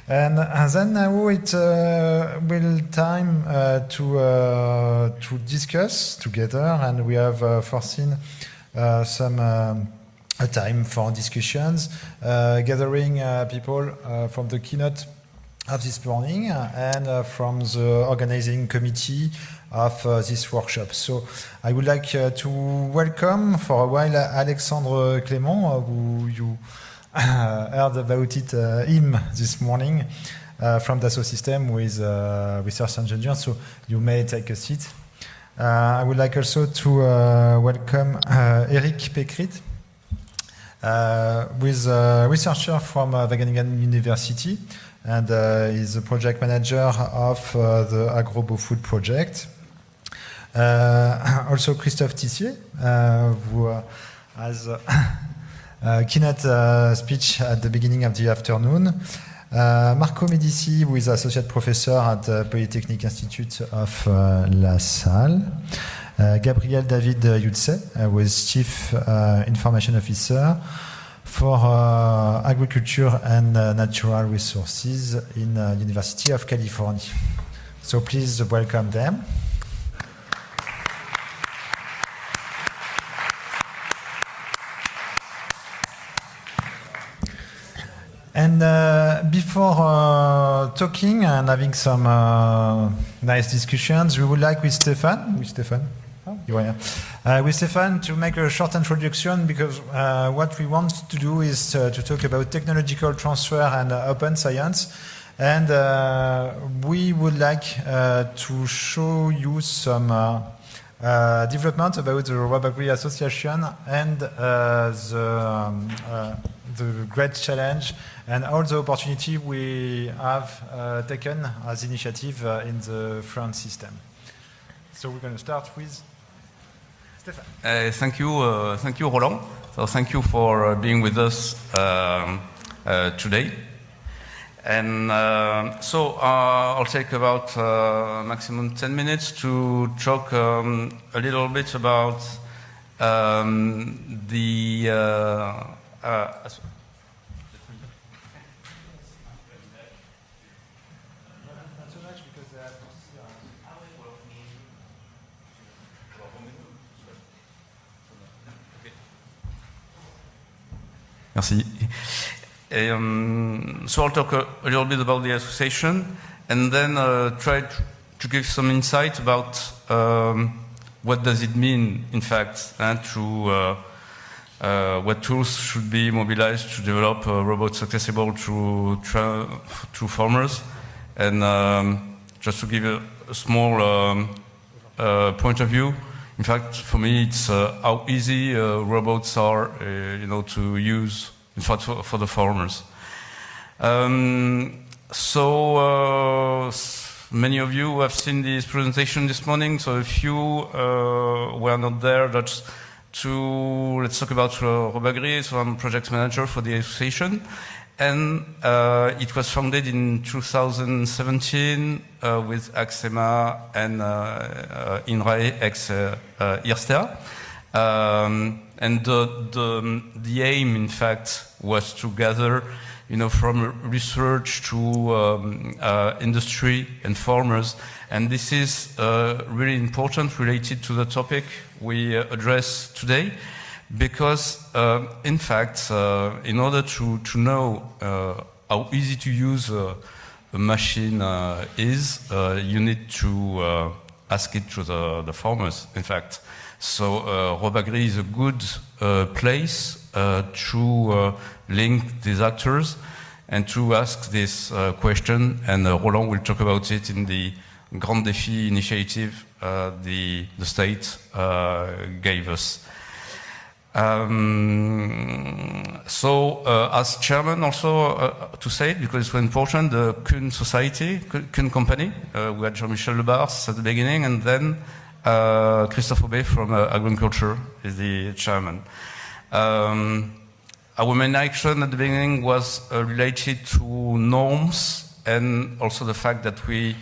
And then now it will time to discuss together, and we have foreseen some a time for discussions, gathering people from the keynote of this morning and from the organizing committee of this workshop. So I would like to welcome for a while Alexandre Clément, who you heard about him this morning from Dassault Systèmes with research engineer. So you may take a seat. I would like also to welcome Eric Pekrit, with a researcher from Wageningen University, and is the project manager of the Agro-Food project. Also Christophe TISSIER, who has a keynote speech at the beginning of the afternoon. Marco Medici, who is associate professor at the Polytechnique Institut of UniLaSalle. Gabriel David Youtsey, who is Chief Information Officer for Agriculture and Natural Resources in University of California. So please welcome them. And before talking and having some nice discussions, we would like with Stéphane. With Stéphane to make a short introduction, because what we want to do is to talk about technological transfer and open science. And we would like to show you some development about the Robotics Association and the great challenge and all the opportunity we have taken as initiative in the French system. So we're going to start with Stéphane. Thank you, Roland. So thank you for being with us today. And so I'll take about maximum 10 minutes to talk a little bit about Merci. So I'll talk a little bit about the association, and then try to give some insight about what does it mean, in fact, and what tools should be mobilized to develop robots accessible to farmers, and just to give a small point of view. In fact, for me, it's how easy robots are, to use, in fact, for the farmers. So many of you have seen this presentation this morning. So if you were not there, let's talk about Robotics. So I'm project manager for the association, and it was founded in 2017 with CEMA and INRAE ex IRSTEA. And the aim, in fact, was to gather, from research to industry and farmers. And this is really important, related to the topic we address today, because, in fact, in order to know how easy to use a machine is, you need to ask it to the farmers, in fact. So Robotics is a good place to link these actors and to ask this question, and Roland will talk about it in the Grand Défi initiative the state gave us. So as chairman also to say it, because it's very important, the Kuhn Society, Kuhn Company, we had Jean-Michel Lebars at the beginning, and then Christophe from Agriculture is the chairman. Our main action at the beginning was related to norms, and also the fact that we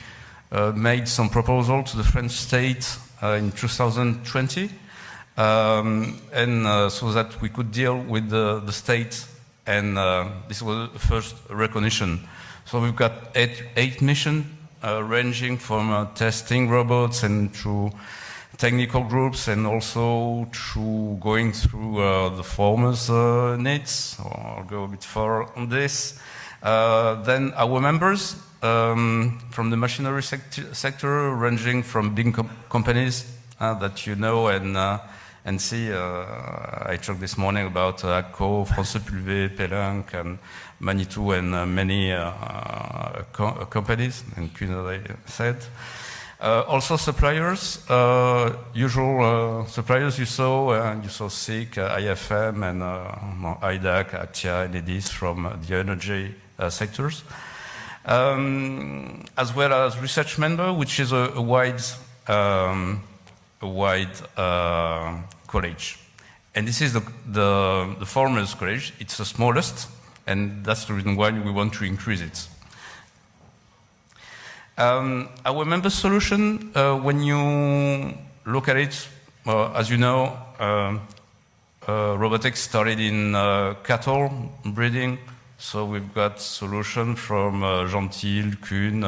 made some proposal to the French state in 2020, and so that we could deal with the state and this was the first recognition. So we've got eight missions ranging from testing robots and through technical groups, and also through going through the farmers' needs. I'll go a bit far on this. Then our members from the machinery sector, ranging from big companies that you know and see. I talked this morning about ACO, France Pulvé, Pelenc, and Manitou, and many companies, and Kuhn, I said. Also suppliers, usual suppliers you saw SICK, IFM, and IDAC, Actia, and EDIS from the energy sectors. As well as research member, which is a wide college. And this is the farmers' college. It's the smallest, and that's the reason why we want to increase it. Our member solution, when you look at it, as you know, robotics started in cattle breeding. So we've got solution from Gentil, Kuhn,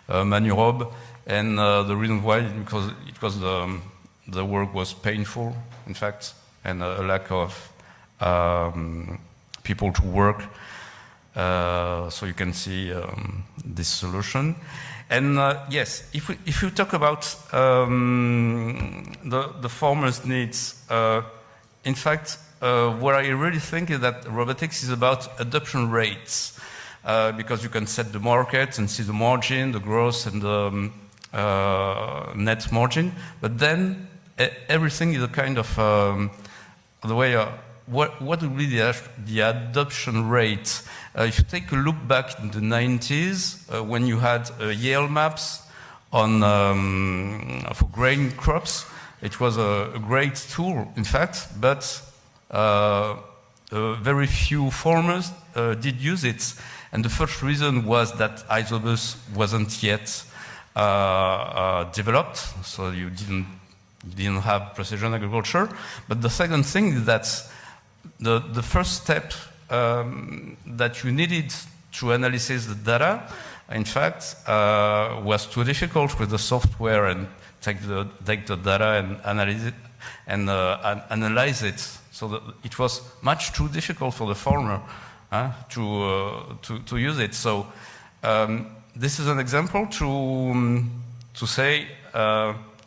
Manurob, and the reason why, because the work was painful, in fact, and a lack of people to work. So you can see this solution. And yes, if we talk about the farmers' needs, in fact, what I really think is that robotics is about adoption rates, because you can set the market and see the margin, the growth, and the net margin. But then everything is a kind of the way. What would be the adoption rate? If you take a look back in the 90s, when you had yield maps on for grain crops, it was a great tool, in fact, but very few farmers did use it. And the first reason was that isobus wasn't yet developed, so you didn't have precision agriculture. But the second thing is that the first step that you needed to analyze the data, in fact, was too difficult with the software and take the data and analyze it. So that it was much too difficult for the farmer to use it. So this is an example to say,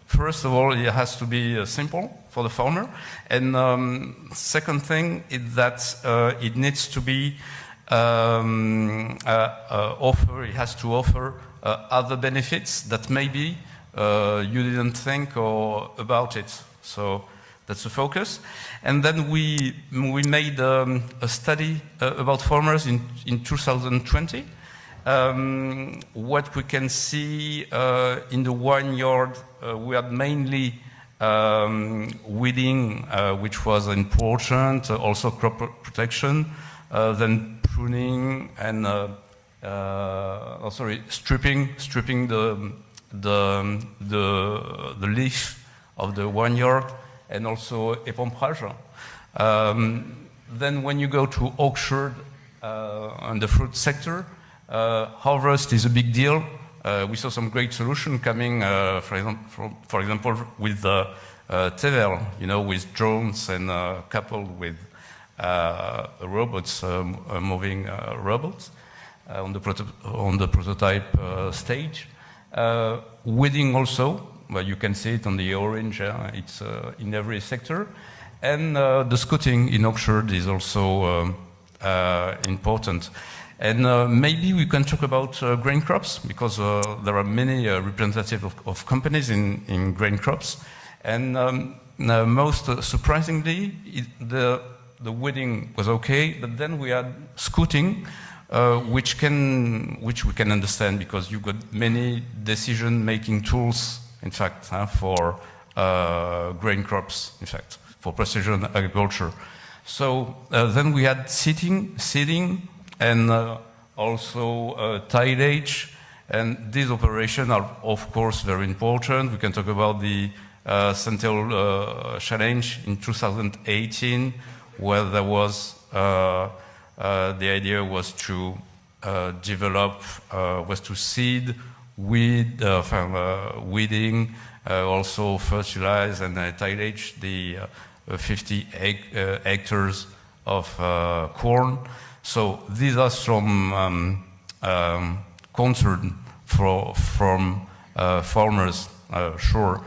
first of all, it has to be simple for the farmer, and second thing is that it needs to be it has to offer other benefits that maybe you didn't think about it. So that's the focus. And then we made a study about farmers in 2020. What we can see in the vineyard, we had mainly weeding, which was important, also crop protection, then pruning and stripping the leaf of the vineyard, and also épombrage. Then when you go to orchard and the fruit sector, harvest is a big deal. We saw some great solution coming, for example, with the Tevel, with drones and coupled with robots, moving robots on the prototype stage. Weeding also, well, you can see it on the orange. It's in every sector, and the scouting in orchard is also important. And maybe we can talk about grain crops, because there are many representatives of companies in grain crops. And most surprisingly, the weeding was okay, but then we had scouting, which we can understand, because you've got many decision-making tools, in fact, for grain crops, in fact, for precision agriculture. So then we had seeding, and also tillage, and these operations are, of course, very important. We can talk about the Central Challenge in 2018, where there was the idea was to develop, was to seed, weeding, also fertilize and tillage the 50 hectares of corn. So these are some concern from farmers, sure.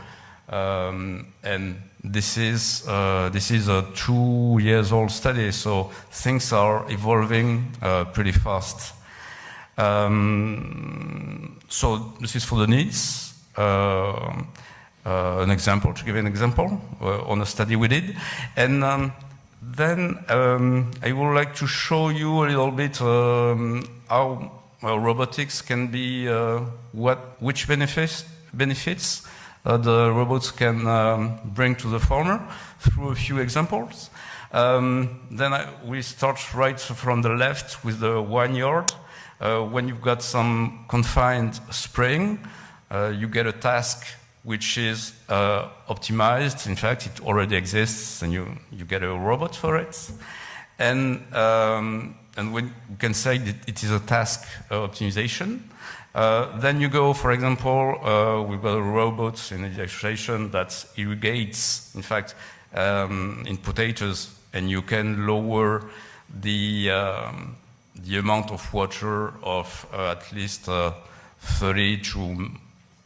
And this is a 2 years old study, so things are evolving pretty fast. So this is for the needs. An example, to give an example on a study we did. And then I would like to show you a little bit how robotics can be, which benefits the robots can bring to the farmer through a few examples. Then we start right from the left with the vineyard. When you've got some confined spraying, you get a task which is optimized. In fact, it already exists, and you get a robot for it. And when you can say that it is a task optimization. Then you go, for example, we've got a robot in the illustration that irrigates, in fact, in potatoes, and you can lower the amount of water of at least 30 to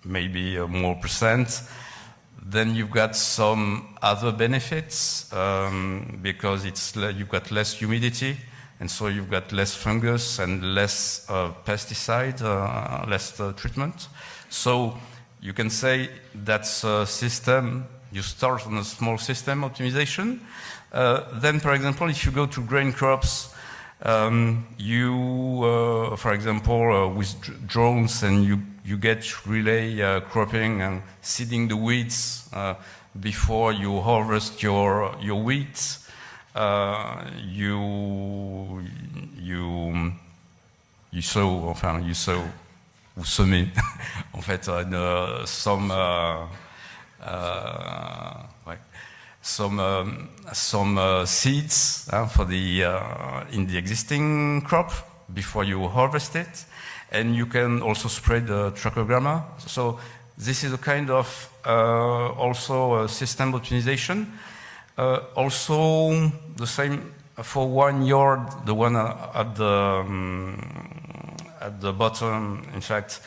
maybe more %. Then you've got some other benefits because you've got less humidity, and so you've got less fungus and less pesticide, less treatment. So you can say that's a system. You start on a small system optimization. Then, for example, if you go to grain crops, for example, with drones, and you get relay cropping and seeding the weeds before you harvest your wheat. You sow, vous semez, en fait, some seeds for in the existing crop before you harvest it, and you can also spread the trichogramma. So this is a kind of also system optimization. Also the same for vineyard, the one at the bottom. In fact,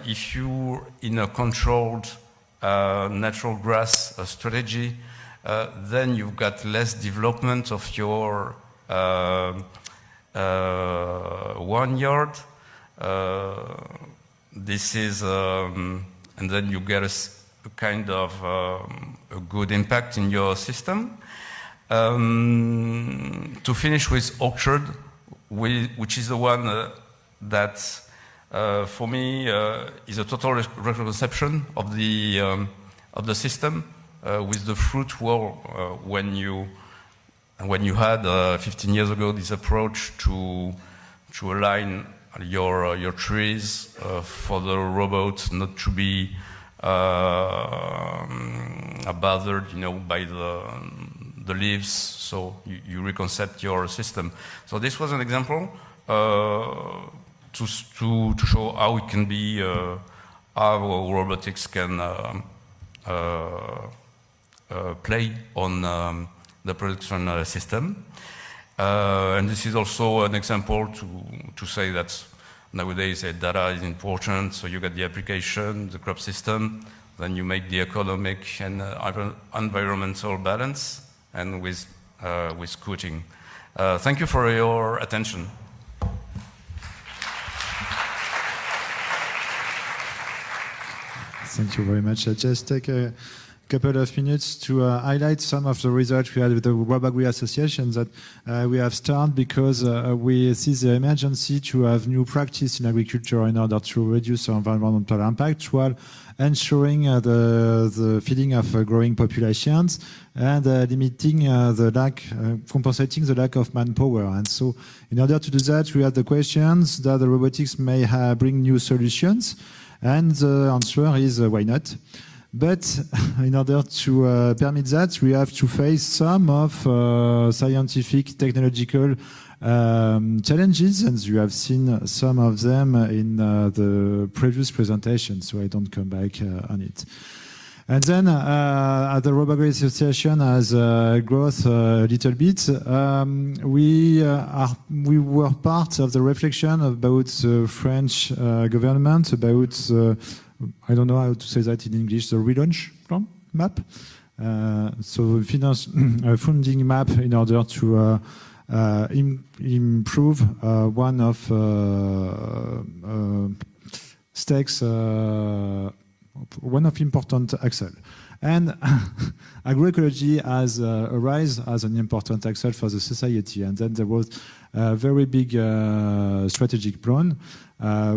if you're in a controlled natural grass strategy, then you've got less development of your vineyard. This is, and then you get a kind of a good impact in your system. To finish with orchard, which is the one that for me is a total reconception of the system with the fruit wall. When you had 15 years ago this approach to align your trees for the robot not to be bothered, by the leaves, so you reconcept your system. So this was an example to show how it can be, how robotics can play on the production system. And this is also an example to say that nowadays data is important, so you get the application, the crop system, then you make the economic and environmental balance, and with scouting. Thank you for your attention. Thank you very much. I'll just take a couple of minutes to highlight some of the research we had with the Robotics Association that we have started because we see the emergency to have new practice in agriculture in order to reduce our environmental impact while ensuring the feeding of growing populations and limiting the lack, compensating the lack of manpower. And so in order to do that, we had the questions that the robotics may bring new solutions, and the answer is why not? But in order to permit that, we have to face some of scientific, technological challenges, and you have seen some of them in the previous presentation, so I don't come back on it. And then the Robotique Association has growth a little bit. We were part of the reflection about the French government about I don't know how to say that in English, the relaunch plan map. So funding map in order to improve one of stakes. One of important axle. And agroecology has arisen as an important axle for the society. And then there was a very big strategic plan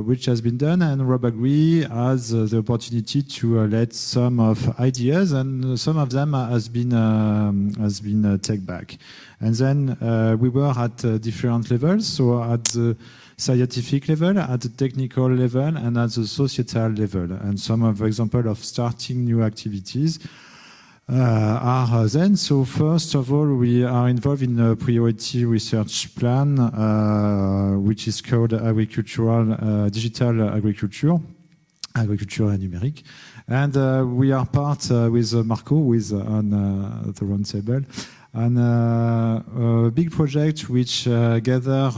which has been done, and Robagri has the opportunity to let some of ideas, and some of them has been taken back. And then we were at different levels, so at the scientific level, at the technical level, and at the societal level. And some of examples of starting new activities are then. So first of all, we are involved in a priority research plan, which is called agricultural digital agriculture and numérique. And we are part with Marco, who is on the round table, on a big project which gather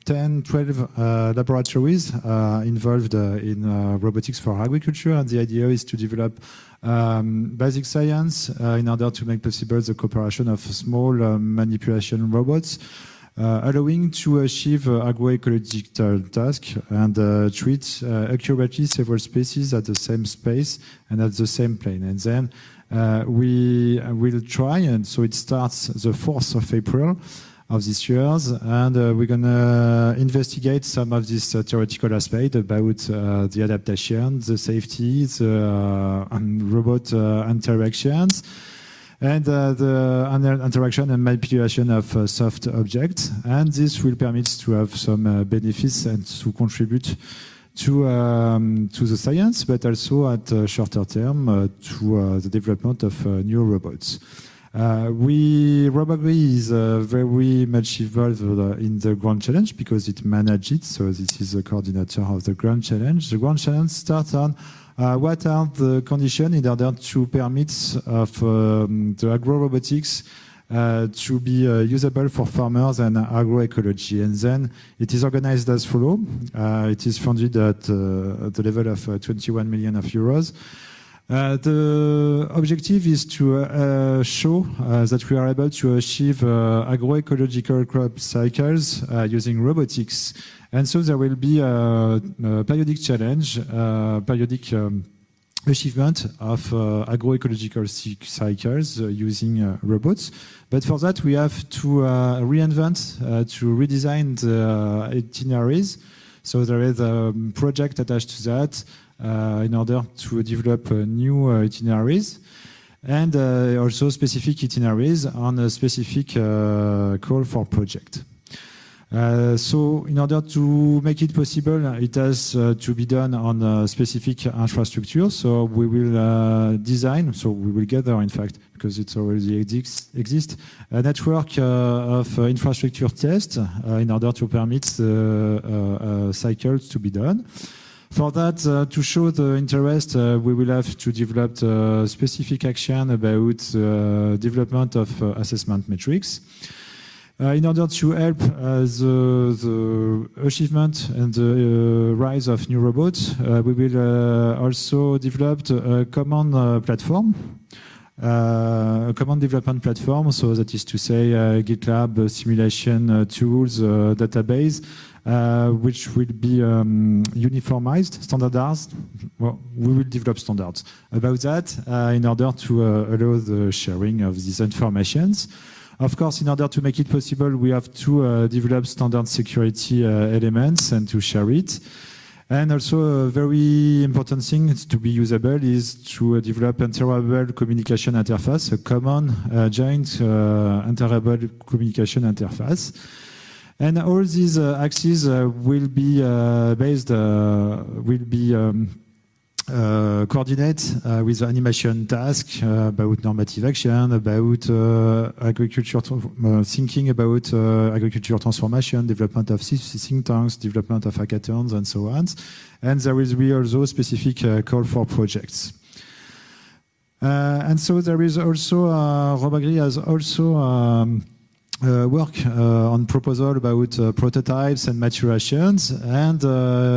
10, 12 laboratories involved in robotics for agriculture. And the idea is to develop basic science in order to make possible the cooperation of small manipulation robots, allowing to achieve agroecological tasks and treat accurately several species at the same space and at the same plane. And then we will try, and so it starts the 4th of April of this year, and we're going to investigate some of this theoretical aspect about the adaptation, the safety, the robot interactions, and the interaction and manipulation of soft objects. And this will permit to have some benefits and to contribute to the science, but also at shorter term to the development of new robots. Robagri is very much involved in the Grand Challenge because it manages it. So this is the coordinator of the Grand Challenge. The Grand Challenge starts on what are the conditions in order to permit of the agro-robotics to be usable for farmers and agroecology. And then it is organized as follows. It is funded at the level of 21 million euros. The objective is to show that we are able to achieve agroecological crop cycles using robotics. And so there will be a periodic challenge, periodic achievement of agroecological cycles using robots. But for that, we have to reinvent, to redesign the itineraries. So there is a project attached to that in order to develop new itineraries, and also specific itineraries on a specific call for project. So in order to make it possible, it has to be done on a specific infrastructure. So we will design, so we will gather, in fact, because it already exists, a network of infrastructure tests in order to permit the cycles to be done. For that, to show the interest, we will have to develop a specific action about development of assessment metrics. In order to help the achievement and the rise of new robots, we will also develop a common platform, a common development platform, so that is to say GitLab, simulation tools, database, which will be uniformized, standardized. Well, we will develop standards about that in order to allow the sharing of these informations. Of course, in order to make it possible, we have to develop standard security elements and to share it. And also a very important thing to be usable is to develop interoperable communication interface, a common joint interoperable communication interface. And all these axes will be based, will be coordinate with the animation task about normative action, about agriculture, thinking about agriculture transformation, development of think tanks, development of hackathons, and so on. And there will be also specific call for projects. And so there is also, Robagri has also work on proposal about prototypes and maturations, and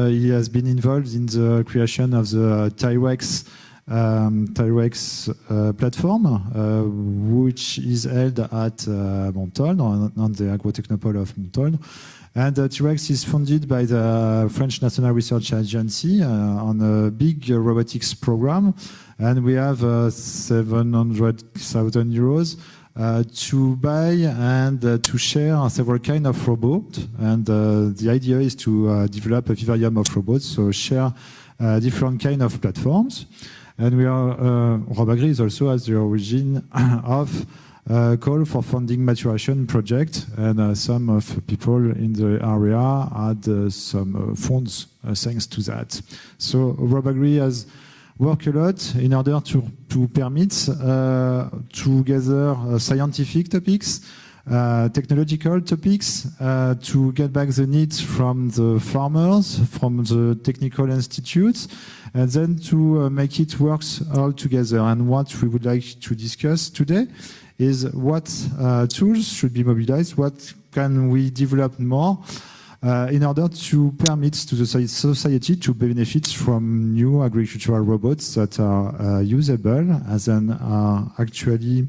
he has been involved in the creation of the Tyrex platform, which is held at Montagne, on the Agrotechnopole of Montagne. And Tyrex is funded by the French National Research Agency on a big robotics program, and we have 700,000 euros to buy and to share several kinds of robots. And the idea is to develop a vivarium of robots, so share different kinds of platforms. And we are, Robagri is also at the origin of call for funding maturation project, and some of people in the area had some funds thanks to that. So Robagri has work a lot in order to permit to gather scientific topics, technological topics, to get back the needs from the farmers, from the technical institutes, and then to make it work all together. And what we would like to discuss today is what tools should be mobilized, what can we develop more, in order to permit to the society to benefit from new agricultural robots that are usable and are actually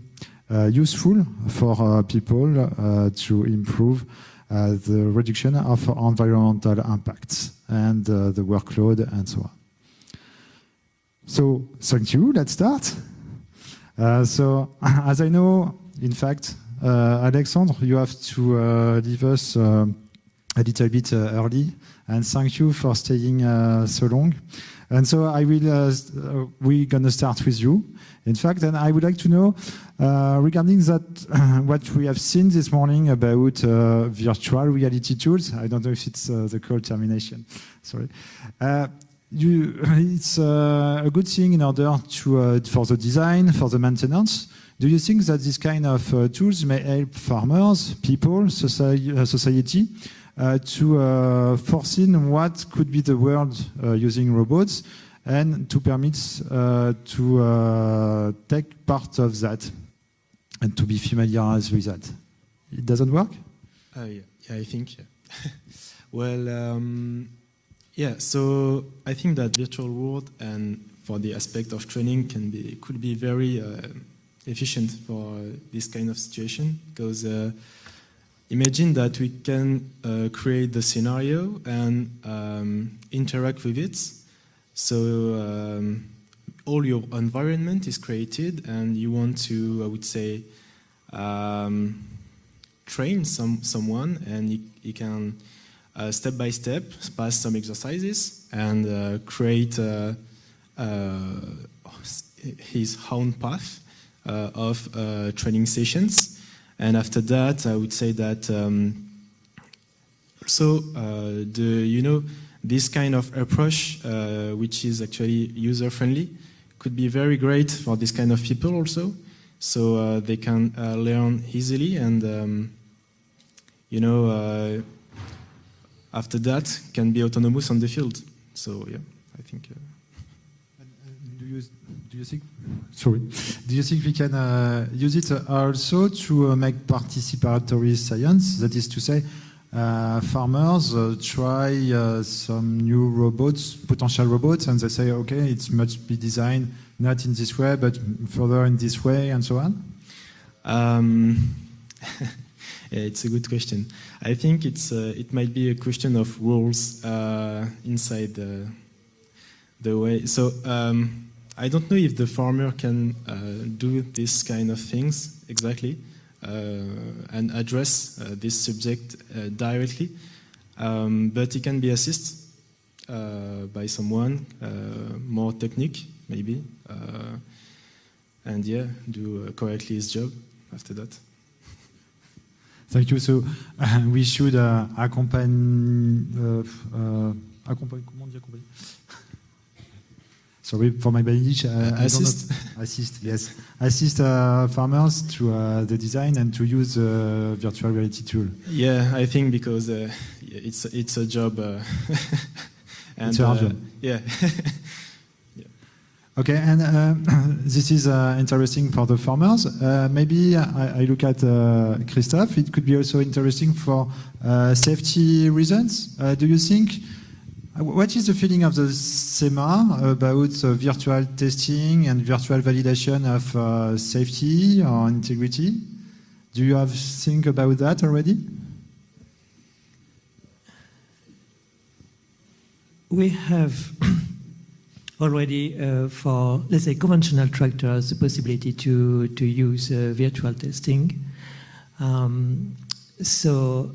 useful for people to improve the reduction of environmental impacts and the workload and so on. So thank you, let's start. So as I know, in fact, Alexandre, you have to leave us a little bit early, and thank you for staying so long. And so I will, we're gonna start with you, in fact, and I would like to know, regarding that, what we have seen this morning about virtual reality tools. I don't know if it's the correct termination, sorry. It's a good thing in order to, for the design, for the maintenance. Do you think that this kind of tools may help farmers, people, society, to foresee what could be the world using robots, and to permit to take part of that and to be familiarized with that? It doesn't work? Yeah, I think. Yeah. Well, yeah. So I think that virtual world, and for the aspect of training, could be very efficient for this kind of situation, because imagine that we can create the scenario and interact with it. So all your environment is created, and you want to, I would say, train someone, and you can step by step pass some exercises and create his own path of training sessions. And after that, I would say that this kind of approach, which is actually user-friendly, could be very great for this kind of people also. So they can learn easily, and after that can be autonomous on the field. So yeah, I think. Do you think? Sorry. Do you think we can use it also to make participatory science? That is to say, farmers try some new robots, potential robots, and they say, okay, it must be designed not in this way, but further in this way, and so on? Yeah, it's a good question. I think it might be a question of rules inside the way. So I don't know if the farmer can do this kind of things exactly and address this subject directly, but he can be assisted by someone more technique, maybe, and yeah, do correctly his job after that. Thank you. So we should accompany. Sorry for my English. Assist. Yes. Assist farmers to the design and to use virtual reality tool. Yeah, I think because it's a job. And, it's a hard job. Yeah. Okay, and this is interesting for the farmers. Maybe I look at Christophe. It could be also interesting for safety reasons. Do you think? What is the feeling of the CEMA about virtual testing and virtual validation of safety or integrity? Do you have think about that already? We have already for, let's say, conventional tractors the possibility to use virtual testing. So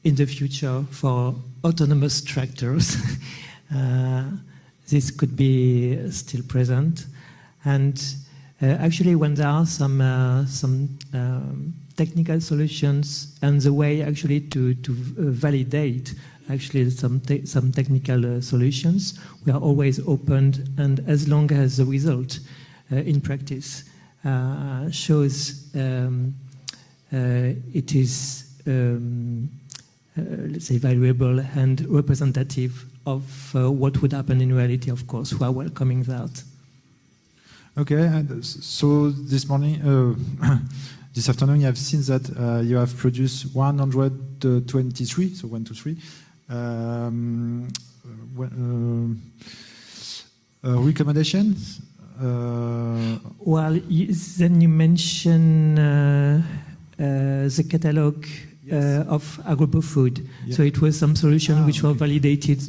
in the future for autonomous tractors, this could be still present. And actually when there are some technical solutions and the way actually to validate actually some technical solutions, we are always open, and as long as the result in practice shows it is let's say valuable and representative of what would happen in reality, of course, we are welcoming that. Okay, and so this morning, this afternoon, you have seen that you have produced 123, so 123, recommendations. Well, then you mention the catalogue of agro-food. Yeah. So it was some solution which were validated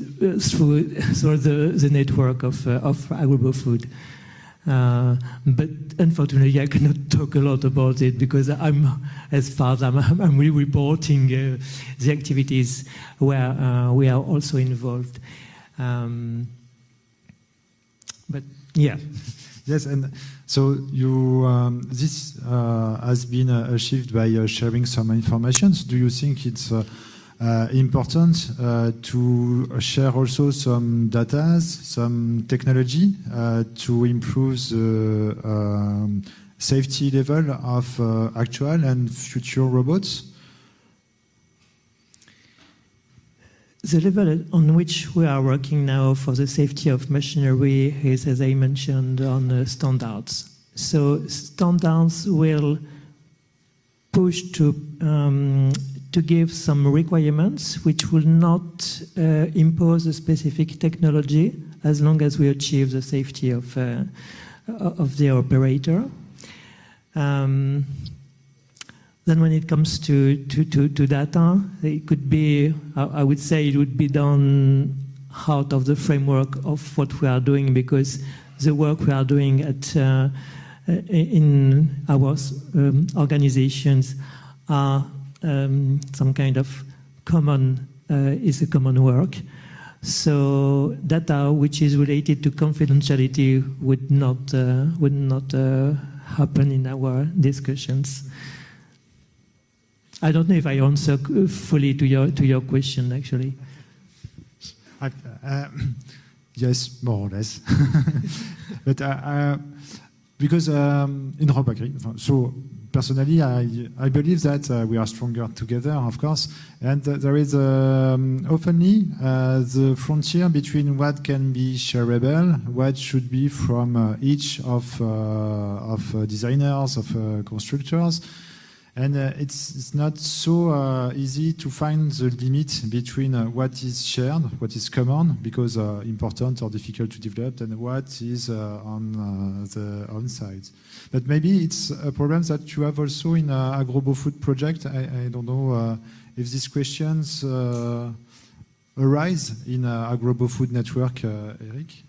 through the network of agro-food. But unfortunately, I cannot talk a lot about it because I'm really reporting the activities where we are also involved. But yeah. Yes, and so you this has been achieved by sharing some information. Do you think it's important to share also some data, some technology to improve the safety level of actual and future robots? The level on which we are working now for the safety of machinery is, as I mentioned, on standards. So standards will push to give some requirements which will not impose a specific technology as long as we achieve the safety of the operator. Then when it comes to data, it could be, I would say it would be done out of the framework of what we are doing, because the work we are doing at in our organizations are some kind of common, is a common work. So data which is related to confidentiality would not happen in our discussions. I don't know if I answer fully to your question, actually. Yes, more or less. But because in Robotique, so personally, I believe that we are stronger together, of course, and there is oftenly the frontier between what can be shareable, what should be from each of designers, of constructors. And it's not so easy to find the limit between what is shared, what is common, because important or difficult to develop, and what is on the on-site. But maybe it's a problem that you have also in agro-food project. I don't know if these questions arise in agro-food network, Eric?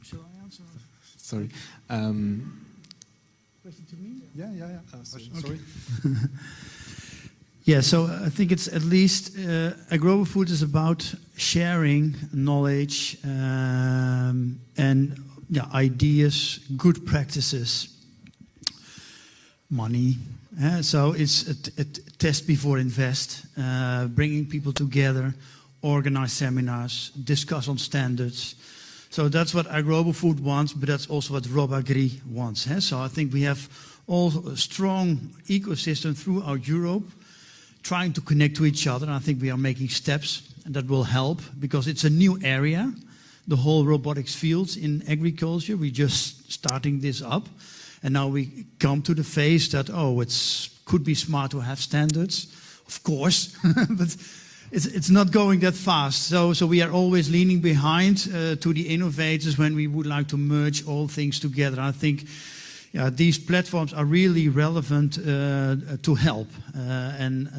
Shall I answer? Sorry. Question to me? Yeah. Sorry. Okay. Yeah, so I think it's at least agro-food is about sharing knowledge and ideas, good practices, money. So it's a test before invest, bringing people together, organize seminars, discuss on standards. So that's what AgroFood wants, but that's also what Robagri wants. So I think we have all a strong ecosystem throughout Europe, trying to connect to each other. And I think we are making steps, and that will help because it's a new area. The whole robotics fields in agriculture, we're just starting this up. And now we come to the phase that, it could be smart to have standards, of course, but it's not going that fast. So we are always leaning behind to the innovators when we would like to merge all things together. I think these platforms are really relevant to help. And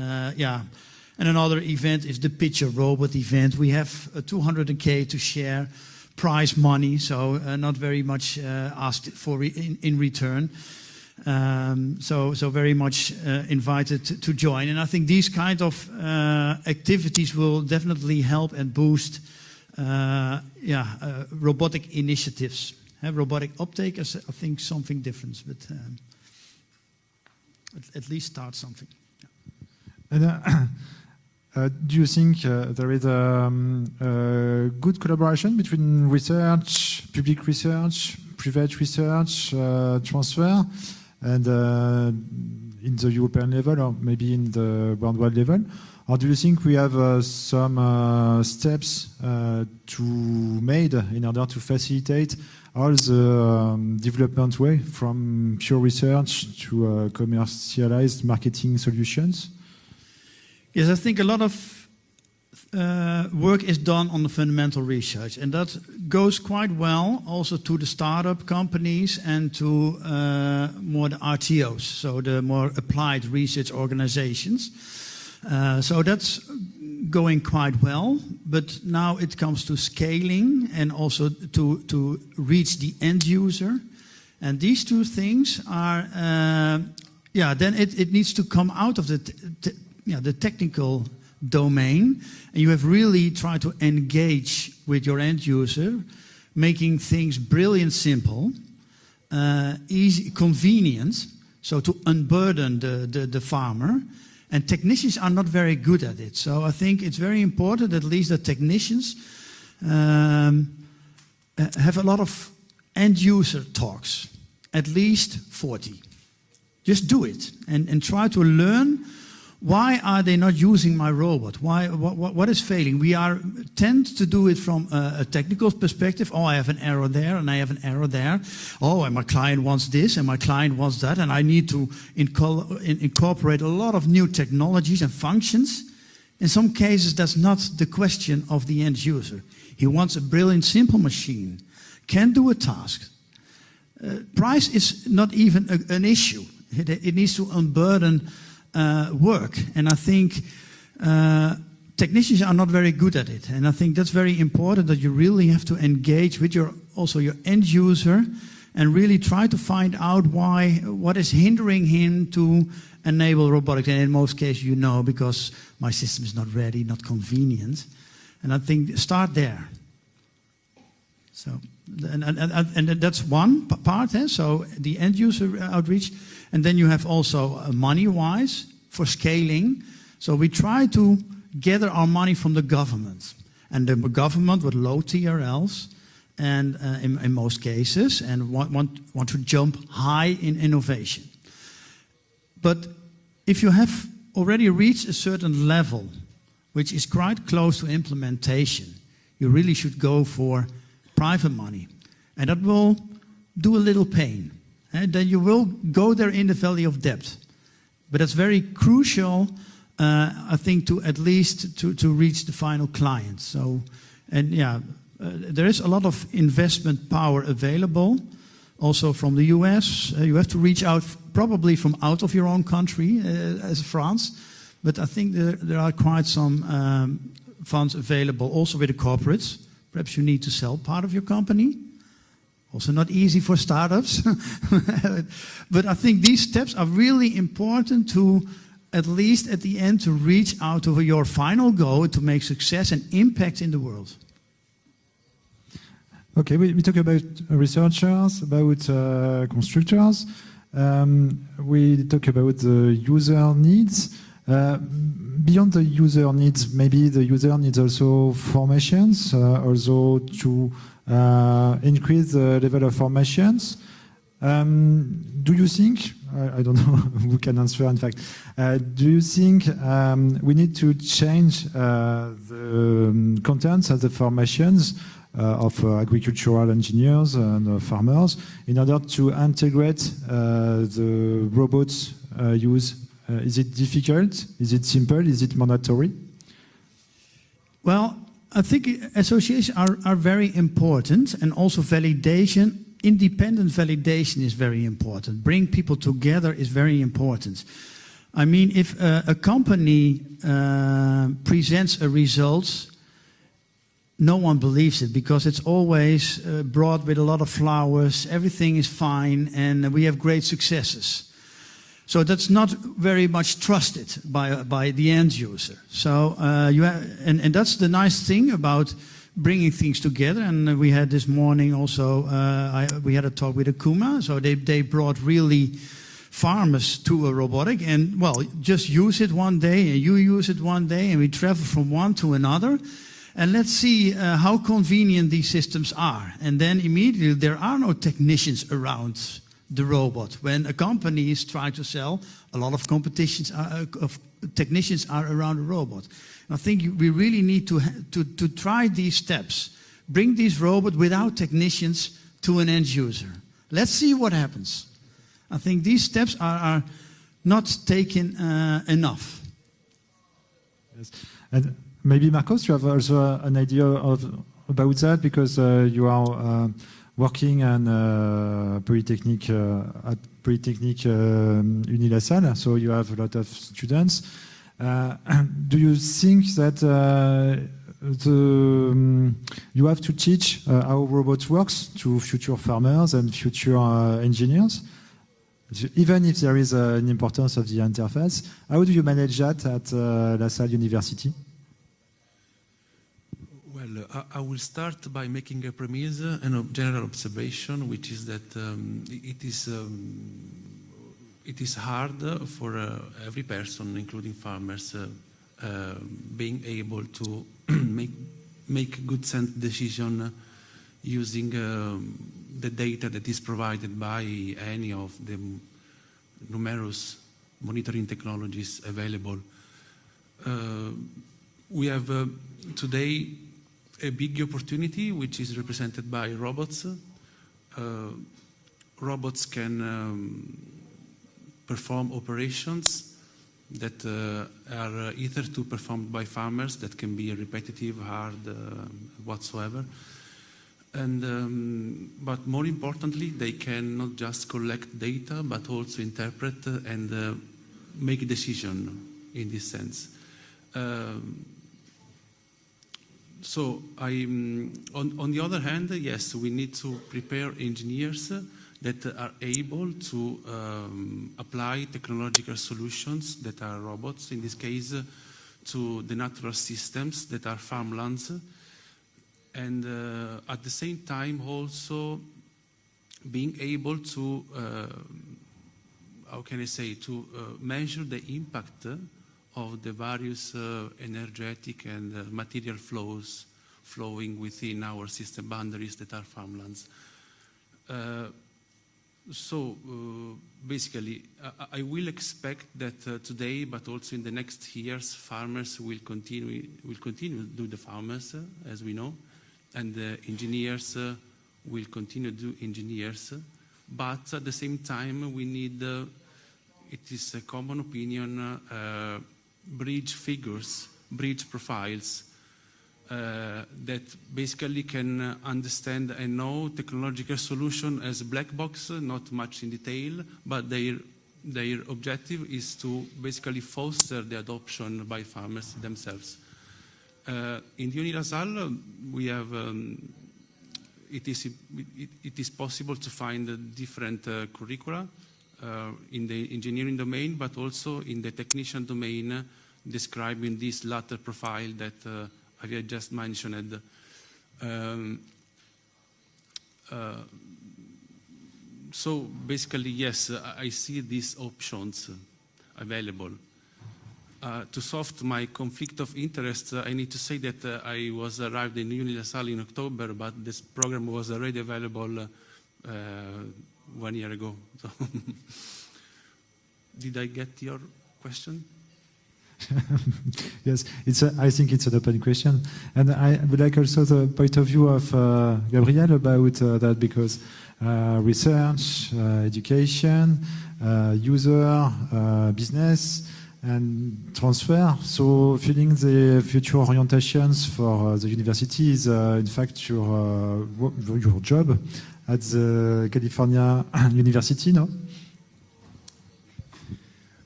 another event is the Pitcher Robot event. We have 200K to share, prize money, so not very much asked for in return. So very much invited to join. And I think these kind of activities will definitely help and boost robotic initiatives. Robotic uptake is, I think, something different, but at least start something. And do you think there is a good collaboration between research, public research, private research, transfer, and in the European level or maybe in the worldwide level? Or do you think we have some steps to made in order to facilitate all the development way from pure research to commercialized marketing solutions? Yes, I think a lot of work is done on the fundamental research, and that goes quite well also to the startup companies and to more the RTOs, so the more applied research organizations. So that's going quite well, but now it comes to scaling and also to reach the end user. And these two things are, then it needs to come out of the technical domain, and you have really tried to engage with your end user, making things brilliant, simple, easy, convenient, so to unburden the farmer. And technicians are not very good at it. So I think it's very important at least that technicians have a lot of end user talks, at least 40. Just do it and try to learn. Why are they not using my robot? What is failing? We tend to do it from a technical perspective. Oh, I have an error there, and I have an error there. Oh, and my client wants this, and my client wants that, and I need to incorporate a lot of new technologies and functions. In some cases, that's not the question of the end user. He wants a brilliant, simple machine, can do a task. Price is not even an issue. It needs to unburden work, and I think technicians are not very good at it, and I think that's very important that you really have to engage with your end user and really try to find out what is hindering him to enable robotics. And in most cases, because my system is not ready, not convenient, and I think start there. So and that's one part. So the end user outreach. And then you have also money-wise for scaling. So we try to gather our money from the government. And the government with low TRLs, and in most cases, and want to jump high in innovation. But if you have already reached a certain level, which is quite close to implementation, you really should go for private money. And that will do a little pain. And then you will go there in the valley of debt. But that's very crucial, I think, to at least to reach the final client. So, there is a lot of investment power available, also from the US. You have to reach out probably from out of your own country, as France. But I think there are quite some funds available, also with the corporates. Perhaps you need to sell part of your company. Also not easy for startups. But I think these steps are really important to, at least at the end, to reach out to your final goal to make success and impact in the world. Okay, we talk about researchers, about constructors. We talk about the user needs. Beyond the user needs, maybe the user needs also formations, also to increase the level of formations. Do you think, I don't know who can answer in fact, do you think we need to change the contents of the formations of agricultural engineers and farmers in order to integrate the robots use? Is it difficult? Is it simple? Is it mandatory? Well, I think associations are very important, and also validation, independent validation is very important. Bring people together is very important. I mean, if a company presents a result, no one believes it because it's always brought with a lot of flowers, everything is fine, and we have great successes. So that's not very much trusted by the end user. So and that's the nice thing about bringing things together. And we had this morning also, we had a talk with Akuma. So they brought really farmers to a robotic, and well, just use it one day and you use it one day, and we travel from one to another. And let's see how convenient these systems are. And then immediately there are no technicians around the robot. When a company is trying to sell, a lot of technicians are around a robot. And I think we really need to try these steps. Bring this robot without technicians to an end user. Let's see what happens. I think these steps are not taken enough. Yes. And maybe Marcos, you have also an idea about that, because you are working on Polytechnique at Polytechnique UniLaSalle, so you have a lot of students. Do you think that you have to teach how robots works to future farmers and future engineers? Even if there is an importance of the interface, how do you manage that at LaSalle University? I will start by making a premise and a general observation, which is that it is hard for every person, including farmers, being able to make good sense decision using the data that is provided by any of the numerous monitoring technologies available. We have today a big opportunity, which is represented by robots. Robots can perform operations that are either to performed by farmers, that can be repetitive, hard, whatsoever. And but more importantly, they can not just collect data, but also interpret and make a decision in this sense. So on the other hand, yes, we need to prepare engineers that are able to apply technological solutions that are robots, in this case, to the natural systems that are farmlands, and at the same time also being able to, how can I say, to measure the impact of the various energetic and material flows flowing within our system boundaries that are farmlands. So basically, I will expect that today, but also in the next years, farmers will continue to do the farmers, as we know, and the engineers will continue to do engineers. But at the same time, we need, it is a common opinion, bridge figures, bridge profiles that basically can understand and know technological solution as black box, not much in detail, but their objective is to basically foster the adoption by farmers themselves. In the UniLaSalle, we have it is possible to find different curricula in the engineering domain, but also in the technician domain, describing this latter profile that I have just mentioned. So basically, yes, I see these options available. to solve my conflict of interest, I need to say that I was arrived in UniLaSalle in October, but this program was already available 1 year ago. So did I get your question? Yes, I think it's an open question. And I would like also the point of view of Gabriel about that, because research, education, user, business, and transfer. So filling the future orientations for the university is in fact your job at the California University, no?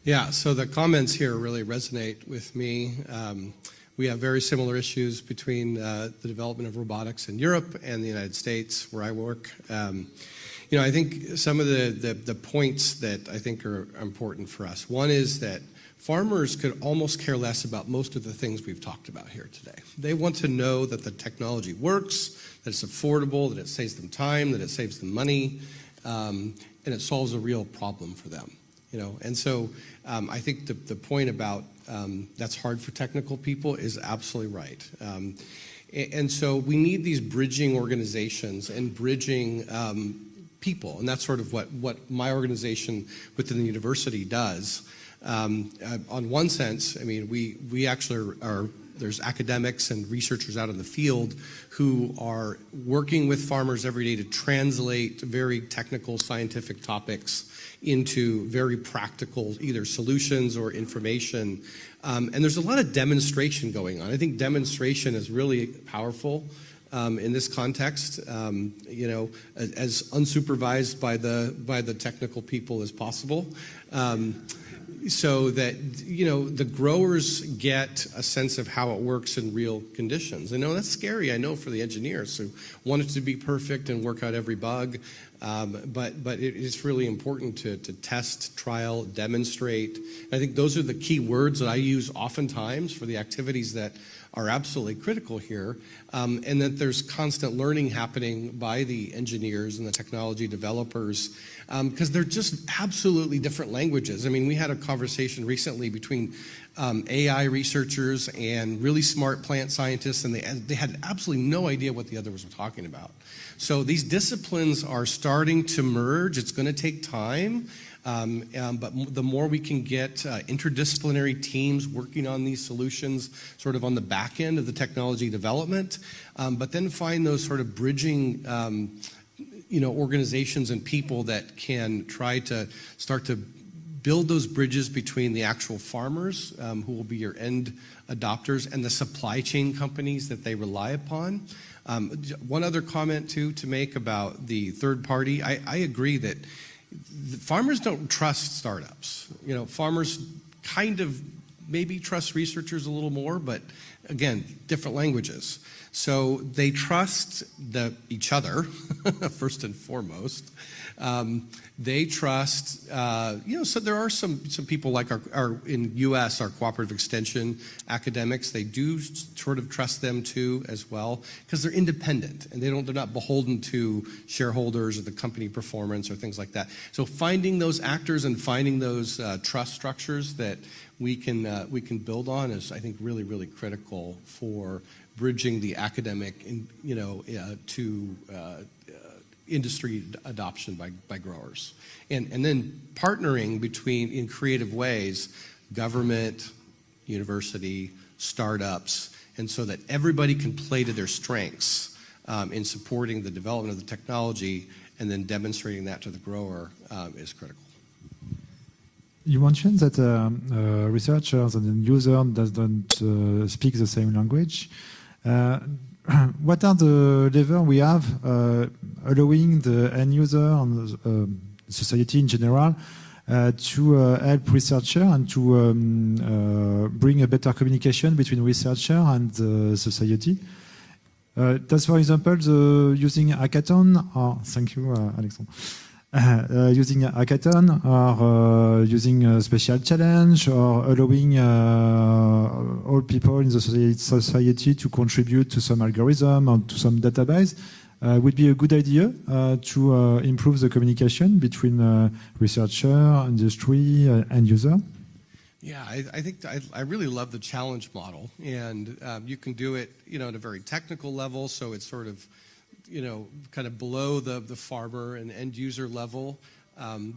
Yeah, so the comments here really resonate with me. We have very similar issues between the development of robotics in Europe and the United States, where I work. I think some of the points that I think are important for us. One is that farmers could almost care less about most of the things we've talked about here today. They want to know that the technology works, that it's affordable, that it saves them time, that it saves them money, and it solves a real problem for them. And so I think the point about that's hard for technical people is absolutely right. And so we need these bridging organizations and bridging people, and that's sort of what my organization within the university does. On one sense, I mean, we actually are, there's academics and researchers out in the field who are working with farmers every day to translate very technical scientific topics into very practical either solutions or information. And there's a lot of demonstration going on. I think demonstration is really powerful in this context, as unsupervised by the technical people as possible. So that, the growers get a sense of how it works in real conditions. I know that's scary, I know, for the engineers who want it to be perfect and work out every bug, but it is really important to test, trial, demonstrate. I think those are the key words that I use oftentimes for the activities that are absolutely critical here, and that there's constant learning happening by the engineers and the technology developers, because they're just absolutely different languages. I mean, we had a conversation recently between AI researchers and really smart plant scientists, and they had absolutely no idea what the others were talking about. So these disciplines are starting to merge. It's going to take time. But the more we can get interdisciplinary teams working on these solutions sort of on the back end of the technology development, but then find those sort of bridging organizations and people that can try to start to build those bridges between the actual farmers, who will be your end adopters, and the supply chain companies that they rely upon. One other comment, too, to make about the third party. I agree that farmers don't trust startups. Farmers kind of maybe trust researchers a little more, but again, different languages. So they trust each other, first and foremost. They trust, so there are some people like our in U.S., our cooperative extension academics, they do sort of trust them too as well, because they're independent and they're not beholden to shareholders or the company performance or things like that. So finding those actors and finding those trust structures that we can build on is, I think, really, really critical for bridging the academic, to industry adoption by growers, and then partnering in creative ways, government, university, startups, and so that everybody can play to their strengths in supporting the development of the technology, and then demonstrating that to the grower is critical. You mentioned that researchers and users don't speak the same language. What are the levers we have allowing the end user and society in general to help researcher and to bring a better communication between researcher and society? That's, for example, using hackathon, thank you, Alexandre. Using a hackathon or using a special challenge or allowing all people in the society to contribute to some algorithm or to some database would be a good idea to improve the communication between researcher, industry, and user. Yeah, I think I really love the challenge model, and you can do it, at a very technical level. So it's sort of, kind of below the farmer and end user level,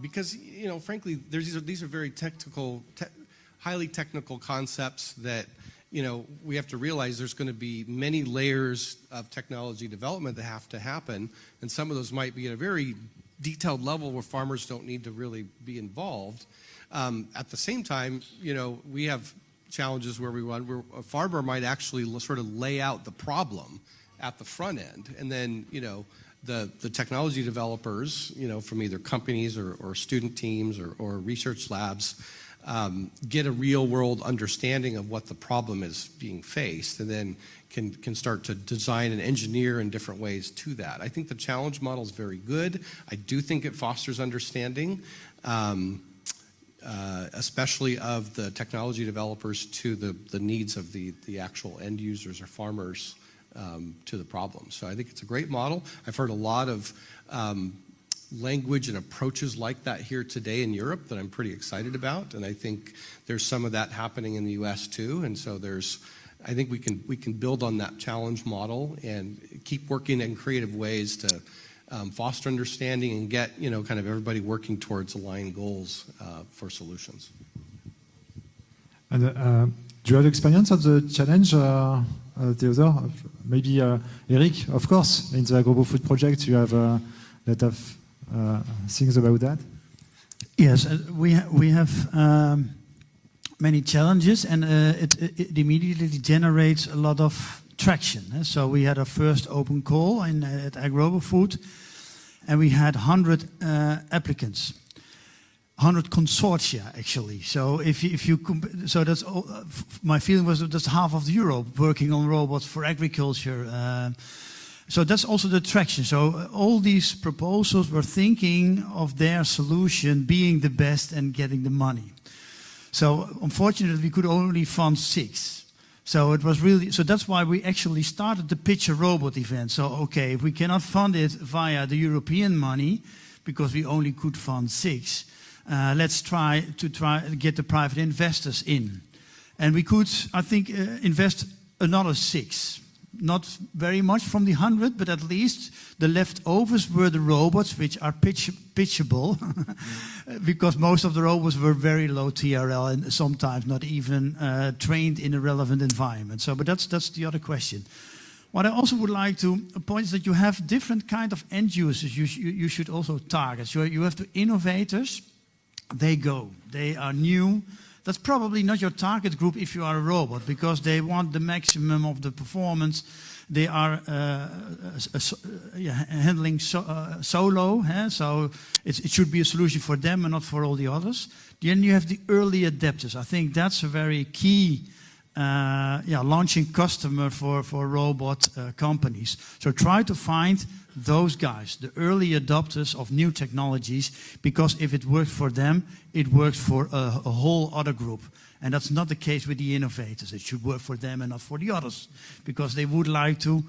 because frankly, these are very technical, highly technical concepts that we have to realize there's going to be many layers of technology development that have to happen, and some of those might be at a very detailed level where farmers don't need to really be involved. At the same time, we have challenges where a farmer might actually sort of lay out the problem at the front end, and then the technology developers, from either companies or student teams or research labs, get a real world understanding of what the problem is being faced, and then can start to design and engineer in different ways to that. I think the challenge model is very good. I do think it fosters understanding. Especially of the technology developers to the needs of the actual end users or farmers to the problem. So I think it's a great model. I've heard a lot of language and approaches like that here today in Europe that I'm pretty excited about, and I think there's some of that happening in the US too. And so I think we can build on that challenge model and keep working in creative ways to foster understanding and get kind of everybody working towards aligned goals for solutions. And do you have experience of the challenge, the other? Maybe Eric, of course, in the AgroFood project, you have a lot of things about that. Yes, we have many challenges, and it immediately generates a lot of traction. So we had our first open call at AgroFood, and we had 100 applicants, 100 consortia actually. So if you so that's all, my feeling was that's half of Europe working on robots for agriculture. So that's also the traction. So all these proposals were thinking of their solution being the best and getting the money. So unfortunately, we could only fund 6. So it was really, so that's why we actually started the Pitch a Robot event. So okay, if we cannot fund it via the European money, because we only could fund 6, let's try to get the private investors in. And we could, I think, invest another 6. Not very much from the 100, but at least the leftovers were the robots, which are pitchable, because most of the robots were very low TRL and sometimes not even trained in a relevant environment. So, but that's the other question. What I also would like to point is that you have different kind of end users you should also target. So you have the innovators, they are new. That's probably not your target group if you are a robot, because they want the maximum of the performance. They are handling solo, so it should be a solution for them and not for all the others. Then you have the early adapters. I think that's a very key launching customer for robot companies. So try to find those guys, the early adopters of new technologies, because if it works for them, it works for a whole other group. And that's not the case with the innovators. It should work for them and not for the others, because they would like to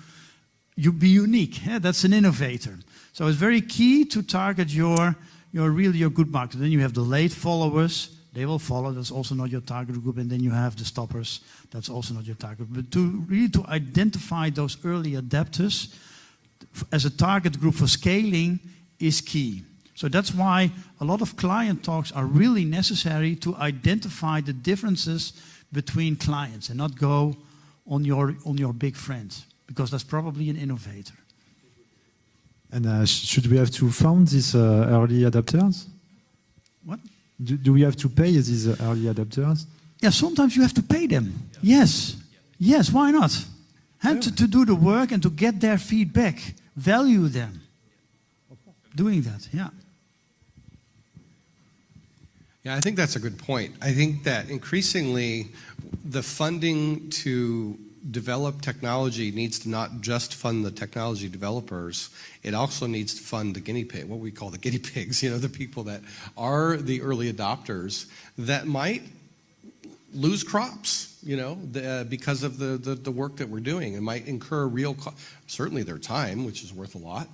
be unique. That's an innovator. So it's very key to target your good market. Then you have the late followers. They will follow. That's also not your target group. And then you have the stoppers. That's also not your target group. But to identify those early adapters as a target group for scaling is key. So that's why a lot of client talks are really necessary to identify the differences between clients and not go on your big friends, because that's probably an innovator. And should we have to fund these early adapters? What? Do we have to pay these early adapters? Yeah, sometimes you have to pay them. Yes. Yes, why not? And to do the work and to get their feedback, value them. Doing that, yeah. Yeah, I think that's a good point. I think that increasingly the funding to develop technology needs to not just fund the technology developers, it also needs to fund the guinea pig, what we call the guinea pigs, the people that are the early adopters that might lose crops, because of the work that we're doing. It might incur real, certainly their time, which is worth a lot,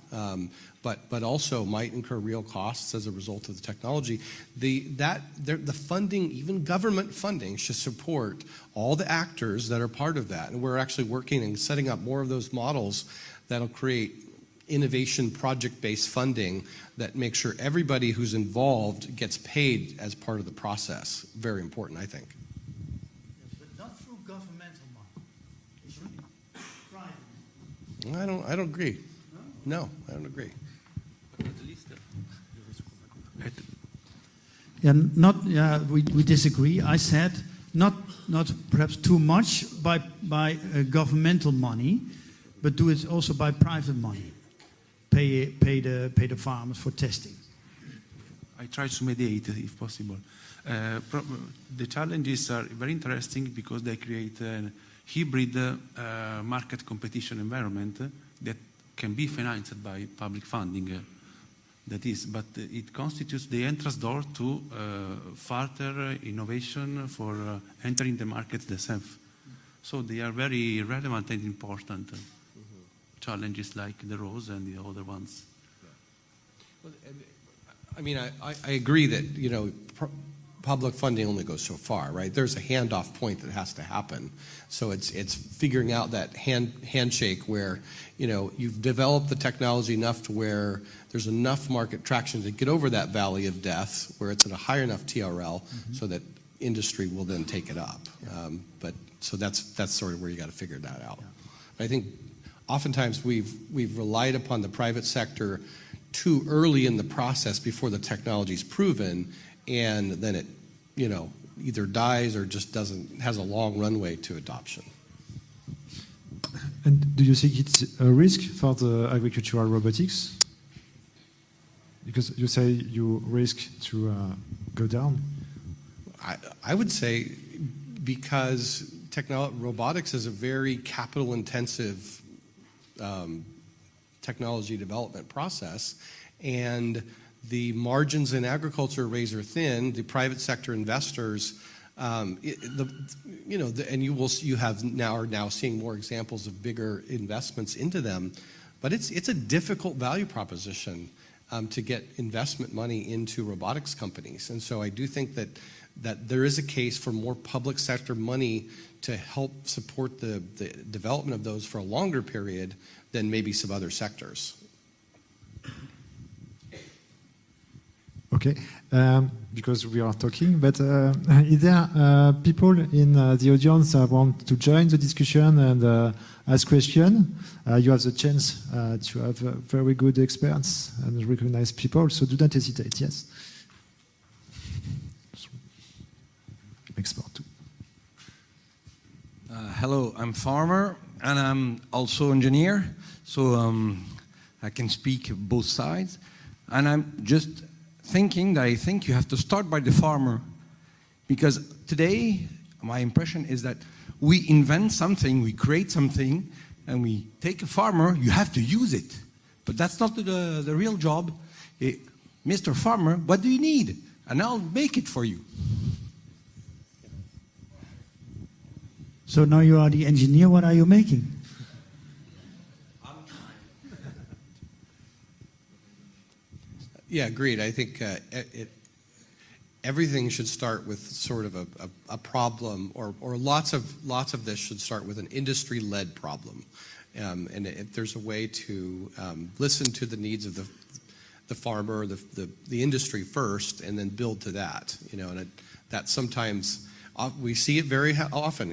but also might incur real costs as a result of the technology. The funding, even government funding, should support all the actors that are part of that. And we're actually working and setting up more of those models that'll create innovation project-based funding that makes sure everybody who's involved gets paid as part of the process. Very important, I think. Yes, but not through governmental money. It should be private. I don't agree. No, I don't agree. We disagree. I said not perhaps too much by governmental money, but do it also by private money. Pay the farmers for testing. I try to mediate if possible. The challenges are very interesting because they create a hybrid market competition environment that can be financed by public funding. That is, but it constitutes the entrance door to further innovation for entering the market themselves. So they are very relevant and important challenges like the rose and the other ones. Well, I mean, I agree that, public funding only goes so far, right? There's a handoff point that has to happen. So it's figuring out that handshake where, you've developed the technology enough to where there's enough market traction to get over that valley of death, where it's at a high enough TRL so that industry will then take it up. So that's sort of where you got to figure that out. I think oftentimes we've relied upon the private sector too early in the process before the technology is proven, and then it, either dies or just has a long runway to adoption. And do you think it's a risk for the agricultural robotics? Because you say you risk to go down. I would say because robotics is a very capital-intensive technology development process, and the margins in agriculture are razor thin. The private sector investors, and you are now seeing more examples of bigger investments into them, but it's a difficult value proposition to get investment money into robotics companies. And so I do think that there is a case for more public sector money to help support the development of those for a longer period than maybe some other sectors. Okay, because we are talking, but is there people in the audience that want to join the discussion and ask questions? You have the chance to have very good experts and recognized people, so do not hesitate, yes? Export too. Hello, I'm farmer and I'm also engineer, so I can speak both sides. And I'm just thinking that I think you have to start by the farmer, because today my impression is that we invent something, we create something, and we take a farmer, you have to use it. But that's not the real job. Mr. Farmer, what do you need? And I'll make it for you. So now you are the engineer, what are you making? Yeah, agreed. I think everything should start with sort of a problem, or lots of this should start with an industry-led problem. And if there's a way to listen to the needs of the farmer, the industry first, and then build to that, and that sometimes we see it very often.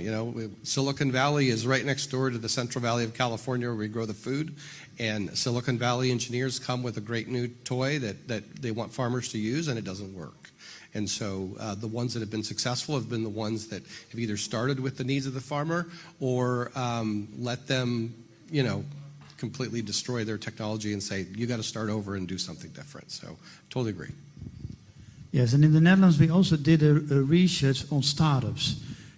Silicon Valley is right next door to the Central Valley of California where we grow the food, and Silicon Valley engineers come with a great new toy that they want farmers to use, and it doesn't work. And so the ones that have been successful have been the ones that have either started with the needs of the farmer or let them, completely destroy their technology and say, you got to start over and do something different. So totally agree. Yes, and in the Netherlands we also did a research on startups,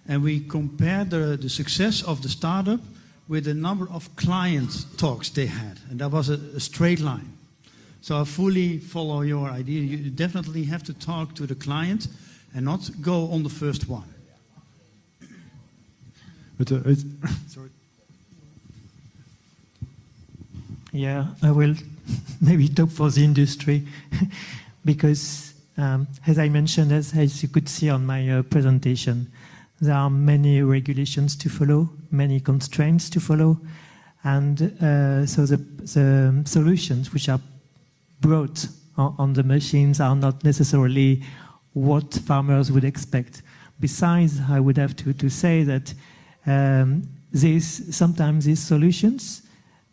and we compared the success of the startup with the number of client talks they had, and that was a straight line. So I fully follow your idea. You definitely have to talk to the client and not go on the first one. But sorry. Yeah, I will maybe talk for the industry because, as I mentioned, as you could see on my presentation, there are many regulations to follow, many constraints to follow, and so the solutions which are brought on the machines are not necessarily what farmers would expect. Besides, I would have to say that sometimes these solutions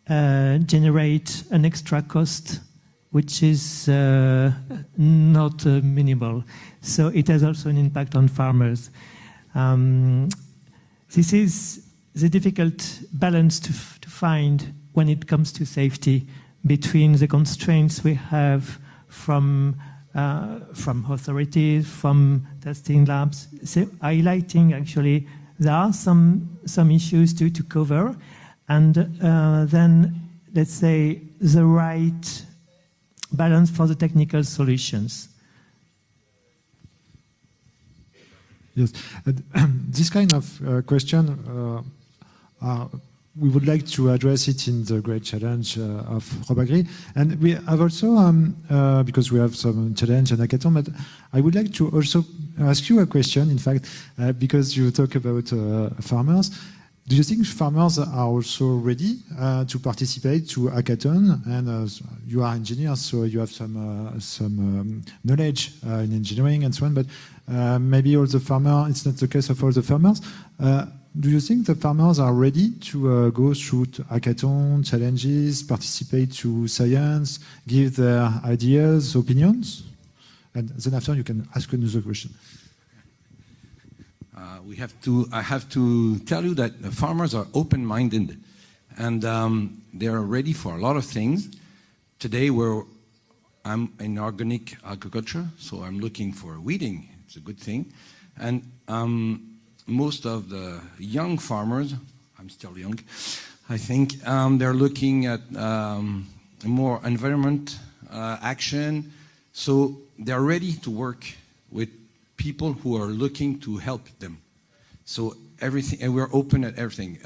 generate an extra cost which is not minimal. So it has also an impact on farmers. This is the difficult balance to find when it comes to safety between the constraints we have from authorities, from testing labs. So highlighting actually there are some issues to cover, and then let's say the right balance for the technical solutions. Yes, this kind of question, we would like to address it in the great challenge of Robagri. And we have also, because we have some challenge and hackathon, but I would like to also ask you a question, in fact, because you talk about farmers. Do you think farmers are also ready to participate to hackathon? And you are engineers, so you have some knowledge in engineering and so on, but maybe all the farmers, it's not the case of all the farmers. Do you think the farmers are ready to go through hackathon challenges, participate to science, give their ideas, opinions? And then after you can ask another question. I have to tell you that the farmers are open-minded and they are ready for a lot of things. Today I'm in organic agriculture, so I'm looking for weeding. It's a good thing. And most of the young farmers, I'm still young, I think, they're looking at more environment action. So they're ready to work with people who are looking to help them. So everything, and we're open at everything.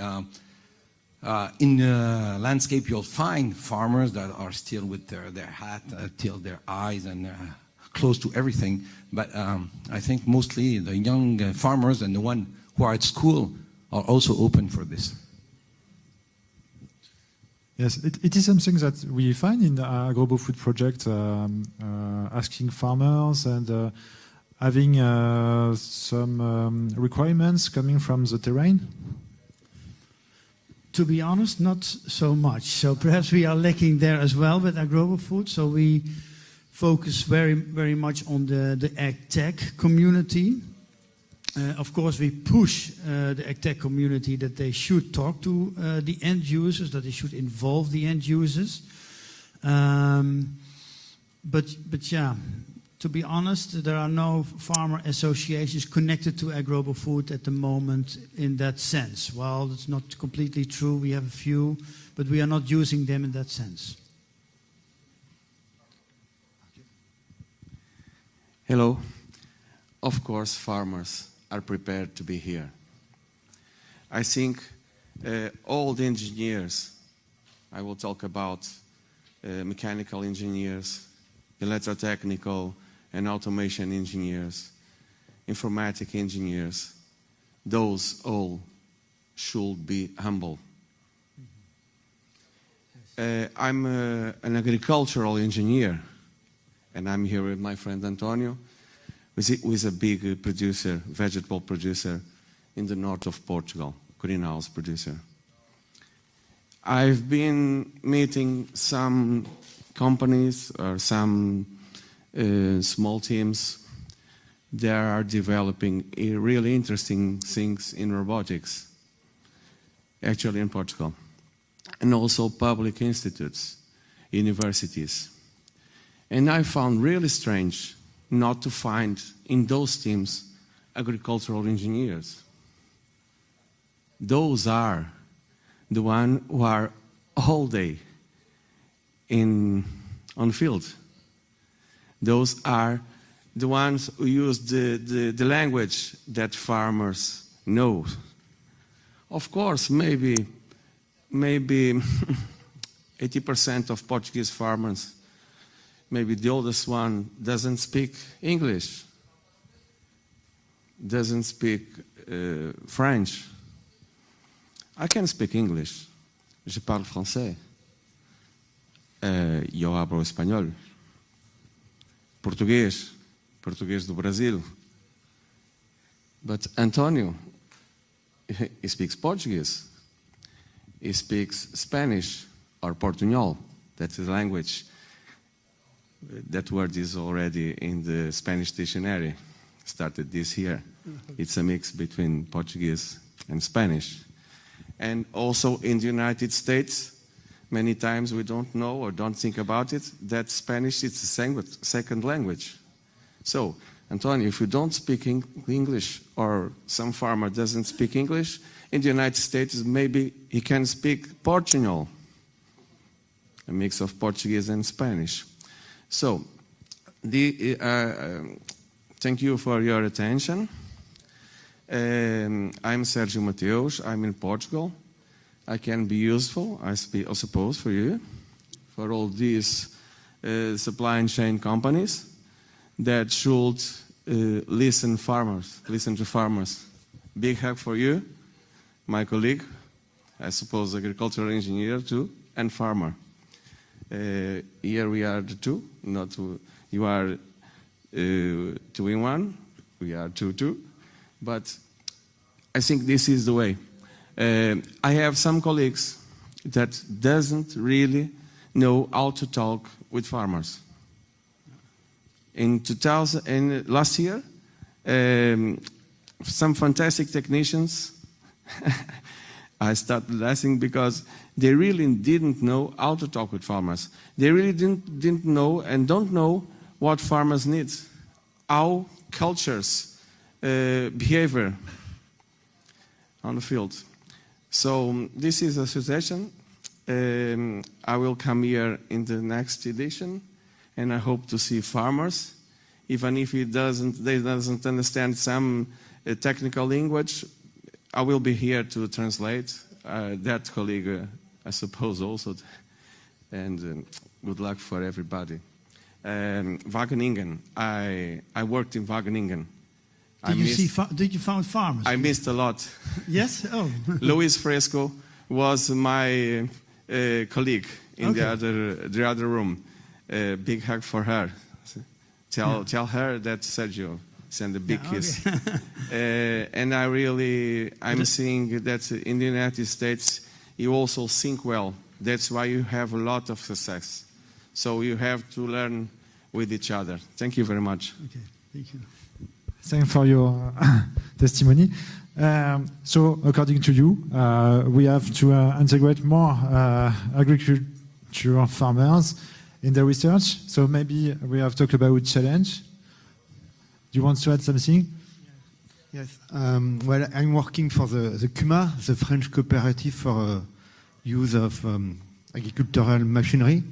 In the landscape, you'll find farmers that are still with their hat till their eyes and close to everything. But I think mostly the young farmers and the ones who are at school are also open for this. Yes, it is something that we find in the Global Food Project, asking farmers and having some requirements coming from the terrain. To be honest, not so much. So perhaps we are lacking there as well with AgroFood. So we focus very, very much on the ag tech community. Of course, we push the ag tech community that they should talk to the end users, that they should involve the end users. But yeah, to be honest, there are no farmer associations connected to AgroFood at the moment in that sense. Well, it's not completely true. We have a few, but we are not using them in that sense. Hello. Of course, farmers are prepared to be here. I think all the engineers, I will talk about mechanical engineers, electrotechnical and automation engineers, informatic engineers, those all should be humble. I'm an agricultural engineer, and I'm here with my friend Antonio, who is a big producer, vegetable producer in the north of Portugal, greenhouse producer. I've been meeting some companies or some small teams that are developing really interesting things in robotics, actually in Portugal, and also public institutes, universities. And I found really strange not to find in those teams agricultural engineers. Those are the ones who are all day on field. Those are the ones who use the language that farmers know. Of course, maybe 80% of Portuguese farmers, maybe the oldest one, doesn't speak English, doesn't speak French. I can speak English. Je parle français. Eu hablo espanhol. Português do Brasil. But Antonio, he speaks Portuguese. He speaks Spanish or Portuñol. That's his language. That word is already in the Spanish dictionary. Started this year. It's a mix between Portuguese and Spanish. And also in the United States, many times we don't know or don't think about it, that Spanish is the second language. So, Antonio, if you don't speak English or some farmer doesn't speak English, in the United States maybe he can speak Portuñol, a mix of Portuguese and Spanish. So, thank you for your attention. I'm Sergio Mateus. I'm in Portugal. I can be useful, I suppose, for you, for all these supply chain companies that should listen to farmers. Big hug for you, my colleague, I suppose agricultural engineer too, and farmer. Here we are the two, not two. You are 2 in 1, we are 2. But I think this is the way. I have some colleagues that doesn't really know how to talk with farmers. Last year, some fantastic technicians, I started laughing because they really didn't know how to talk with farmers. They really didn't know and don't know what farmers need, how cultures behavior on the field. So this is a suggestion. I will come here in the next edition, and I hope to see farmers, even if they doesn't understand some technical language. I will be here to translate. That colleague, I suppose, also. And good luck for everybody. Wageningen. I worked in Wageningen. Did you find farmers? I missed a lot. Yes? Oh. Luis Fresco was my colleague in the other room. Big hug for her. Tell her that Sergio sent a big kiss. And I'm seeing that in the United States you also think well. That's why you have a lot of success. So you have to learn with each other. Thank you very much. Okay, thank you. Thanks for your testimony. So, according to you, we have to integrate more agriculture farmers in the research. So maybe we have talked about challenge. Do you want to add something? Yes. Well, I'm working for the CEMA, the French cooperative for use of agricultural machinery.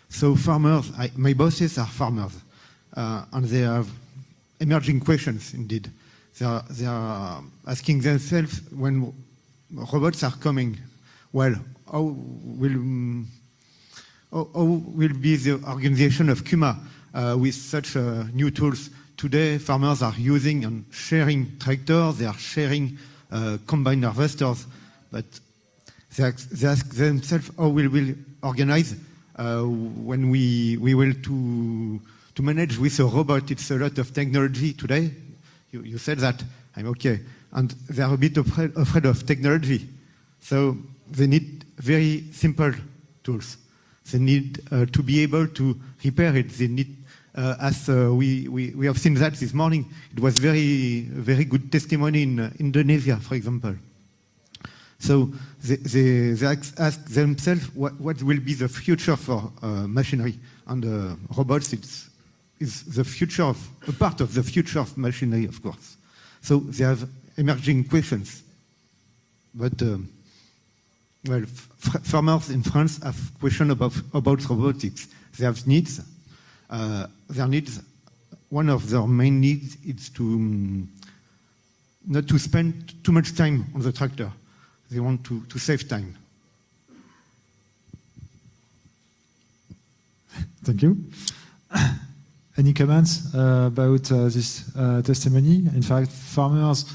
So farmers, my bosses are farmers, and they have emerging questions indeed. They are asking themselves when robots are coming, well, how will be the organization of CEMA with such new tools? Today, farmers are using and sharing tractors, they are sharing combine harvesters, but they ask themselves how will we organize when we will to manage with a robot. It's a lot of technology today. You said that, I'm okay. And they are a bit afraid of technology. So they need very simple tools. They need to be able to repair it. They need, as we have seen that this morning, it was very good testimony in Indonesia, for example. So they ask themselves what will be the future for machinery. And robots, is the future of, a part of the future of machinery, of course. So they have emerging questions. But, well, farmers in France have questions about robotics. They have needs. Their needs, one of their main needs is to not to spend too much time on the tractor. they want to save time. Thank you. Any comments about this testimony? In fact, farmers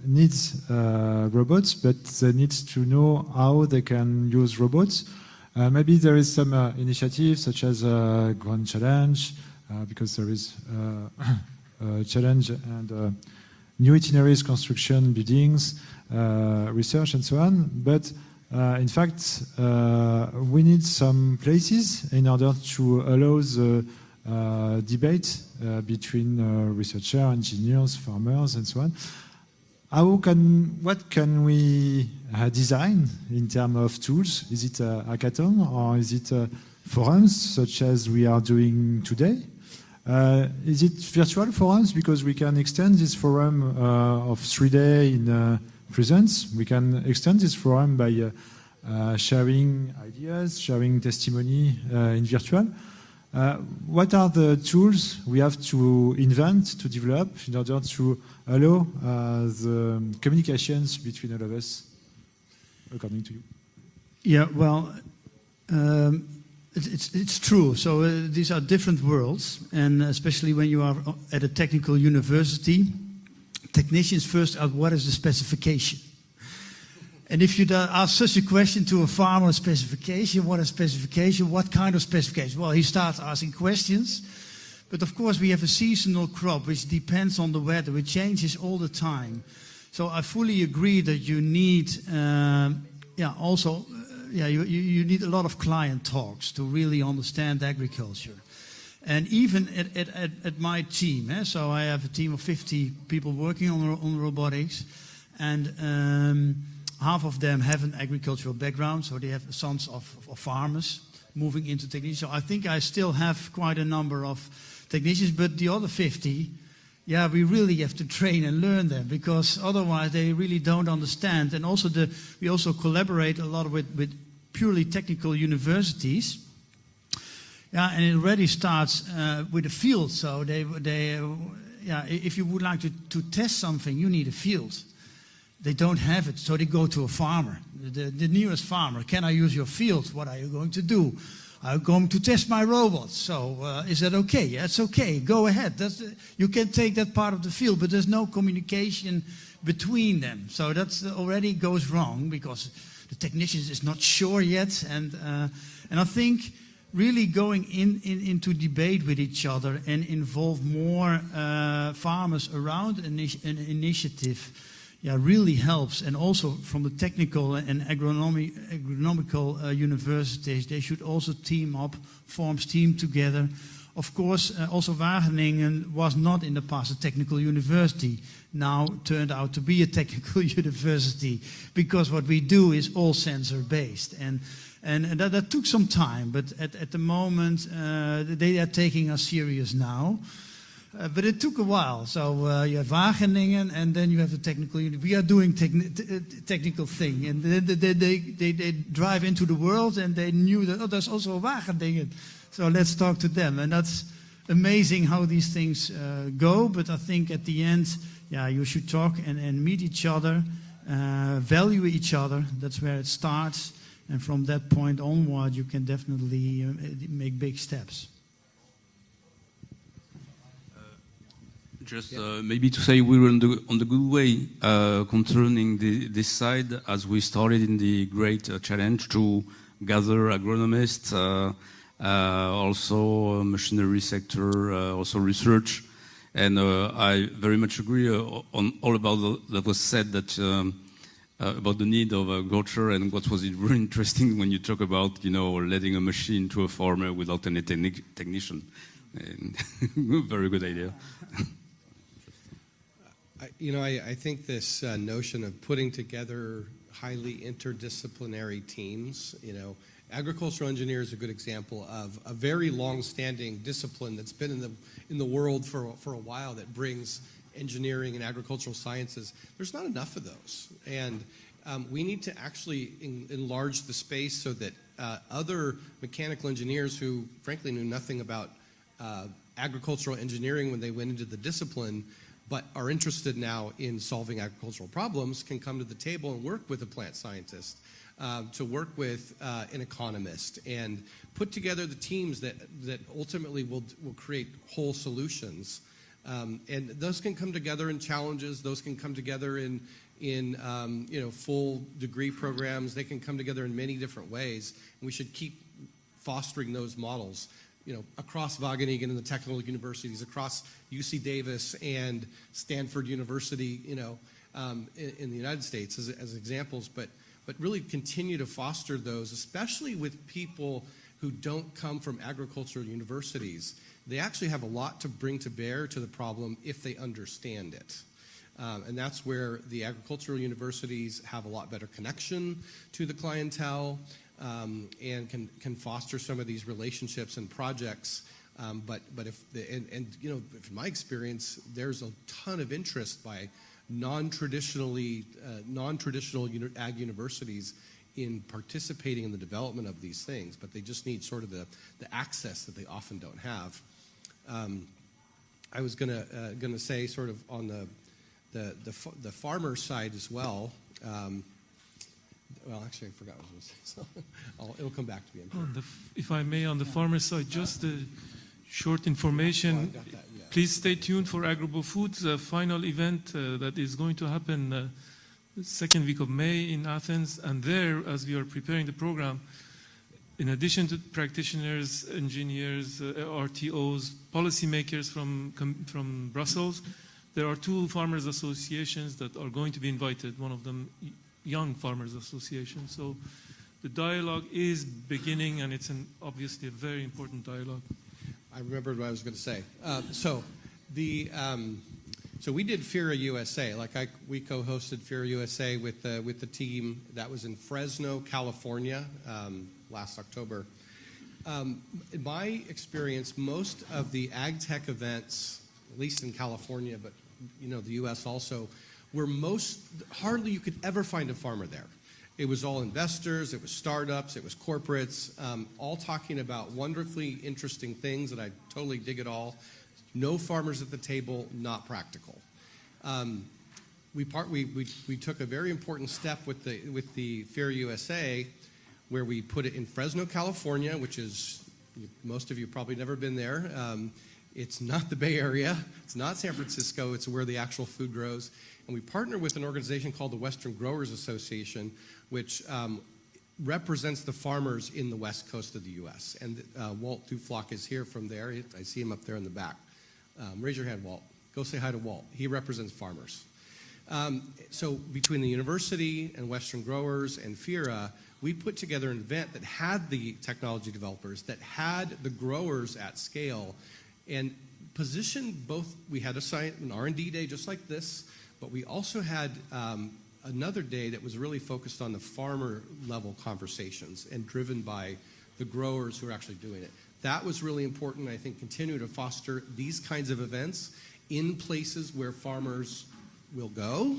need robots, but they need to know how they can use robots. Maybe there is some initiative such as Grand Challenge, because there is a challenge and new itineraries, construction, buildings, research, and so on. But in fact, we need some places in order to allow the debate between researchers, engineers, farmers, and so on. What can we design in terms of tools? Is it a hackathon or is it forums such as we are doing today? Is it virtual forums? Because we can extend this forum of 3 days in presence. We can extend this forum by sharing ideas, sharing testimony in virtual. What are the tools we have to invent, to develop in order to allow the communications between all of us, according to you? Yeah, well, it's true. So these are different worlds, and especially when you are at a technical university, technicians first ask what is the specification. And if you ask such a question to a farmer, specification, what is specification, what kind of specification? Well, he starts asking questions. But of course, we have a seasonal crop, which depends on the weather, which changes all the time. So I fully agree that you need, you need a lot of client talks to really understand agriculture. And even at my team, so I have a team of 50 people working on robotics, and half of them have an agricultural background, so they have sons of farmers moving into technicians. So I think I still have quite a number of technicians, but the other 50, we really have to train and learn them, because otherwise they really don't understand. And also we also collaborate a lot with purely technical universities. And it already starts with a field. So if you would like to test something, you need a field. They don't have it, so they go to a farmer, the nearest farmer. Can I use your field? What are you going to do? I'm going to test my robots. So is that okay? Yeah, it's okay. Go ahead. You can take that part of the field, but there's no communication between them. So that already goes wrong, because the technician is not sure yet. And I think really going into debate with each other and involve more farmers around an initiative really helps. And also from the technical and agronomical universities, they should also team up, form team together. Of course, also Wageningen was not in the past a technical university, now turned out to be a technical university, because what we do is all sensor-based. And that took some time, but at the moment, they are taking us serious now. But it took a while. So you have Wageningen, and then you have the technical unit. We are doing technical thing, and they drive into the world, and they knew that there's also a Wageningen. So let's talk to them, and that's amazing how these things go. But I think at the end, you should talk and meet each other, value each other. That's where it starts, and from that point onward, you can definitely make big steps. Just maybe to say we're on the good way concerning this side, as we started in the great challenge to gather agronomists, also machinery sector, also research, and I very much agree on all about that was said, that about the need of agriculture, and what was it really interesting when you talk about letting a machine to a farmer without any technician. And very good idea. I think this notion of putting together highly interdisciplinary teams, agricultural engineers are a good example of a very long-standing discipline that's been in the world for a while, that brings engineering and agricultural sciences. There's not enough of those, and we need to actually enlarge the space so that other mechanical engineers who frankly knew nothing about agricultural engineering when they went into the discipline but are interested now in solving agricultural problems can come to the table and work with a plant scientist, to work with an economist, and put together the teams that ultimately will create whole solutions. And those can come together in challenges. Those can come together in full degree programs. They can come together in many different ways. And we should keep fostering those models, across Wageningen and the technical universities, across UC Davis and Stanford University, in the United States as examples, but really continue to foster those, especially with people who don't come from agricultural universities. They actually have a lot to bring to bear to the problem if they understand it. And that's where the agricultural universities have a lot better connection to the clientele, and can foster some of these relationships and projects. But from my experience, there's a ton of interest by non-traditional ag universities in participating in the development of these things, but they just need sort of the access that they often don't have. I was gonna say, sort of on the farmer side as well. Well, actually, I forgot what I was going to say, so it'll come back to me. If I may, on the farmer side, just a short information. Please stay tuned for Agrobio Foods, the final event that is going to happen the second week of May in Athens. And there, as we are preparing the program, in addition to practitioners, engineers, RTOs, policymakers from Brussels, there are 2 farmers associations that are going to be invited, one of them Young Farmers Association. So the dialogue is beginning, and it's obviously a very important dialogue. I remembered what I was going to say. So we did FIRA USA. We co-hosted FIRA USA with the team that was in Fresno, California, last October. In my experience, most of the ag tech events, at least in California, but the U.S. also, where hardly you could ever find a farmer there. It was all investors, it was startups, it was corporates, all talking about wonderfully interesting things, and I totally dig it all. No farmers at the table, not practical. We took a very important step with the FIRA USA, where we put it in Fresno, California, which is, most of you probably never been there. It's not the Bay Area, it's not San Francisco, it's where the actual food grows. And we partner with an organization called the Western Growers Association, which represents the farmers in the west coast of the U.S. And Walt Duflock is here from there. I see him up there in the back. Raise your hand, Walt. Go say hi to Walt. He represents farmers. So between the university and Western Growers and FIRA, we put together an event that had the technology developers, that had the growers at scale, and positioned both. We had an R&D day just like this, but we also had another day that was really focused on the farmer level conversations and driven by the growers who are actually doing it. That was really important. I think continue to foster these kinds of events in places where farmers will go,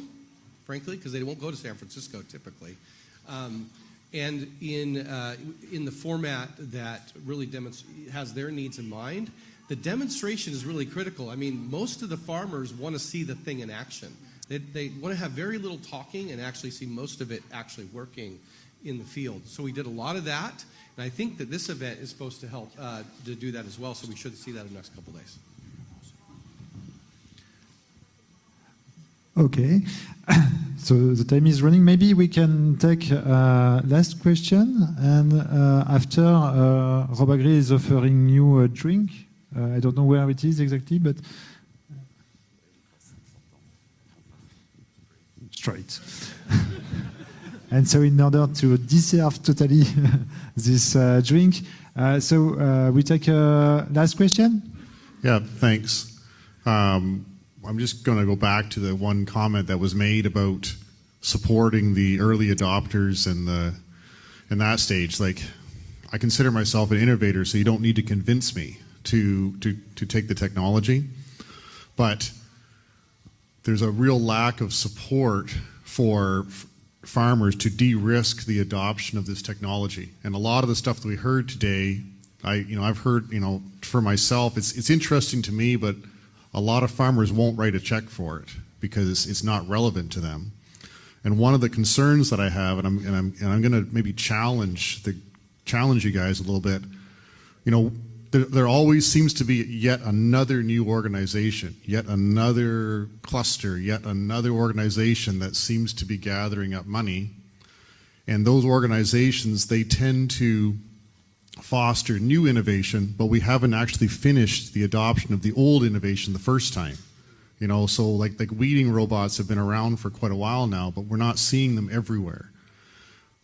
frankly, because they won't go to San Francisco typically, and in the format that really has their needs in mind. The demonstration is really critical. I mean, most of the farmers want to see the thing in action. They want to have very little talking and actually see most of it actually working in the field. So we did a lot of that, and I think that this event is supposed to help to do that as well, so we should see that in the next couple of days. Okay, so the time is running. Maybe we can take last question, and after Robagri is offering you a drink. I don't know where it is exactly, but straight. And so in order to deserve totally this drink, so we take a last question? Yeah, thanks. I'm just going to go back to the one comment that was made about supporting the early adopters and in that stage. Like, I consider myself an innovator, so you don't need to convince me to take the technology, but there's a real lack of support for farmers to de-risk the adoption of this technology. And a lot of the stuff that we heard today, I've heard, for myself, it's interesting to me, but a lot of farmers won't write a check for it because it's not relevant to them. And one of the concerns that I have, and I'm going to maybe challenge you guys a little bit, you know, there always seems to be yet another new organization, yet another cluster, yet another organization that seems to be gathering up money. And those organizations, they tend to foster new innovation, but we haven't actually finished the adoption of the old innovation the first time. You know, so like weeding robots have been around for quite a while now, but we're not seeing them everywhere.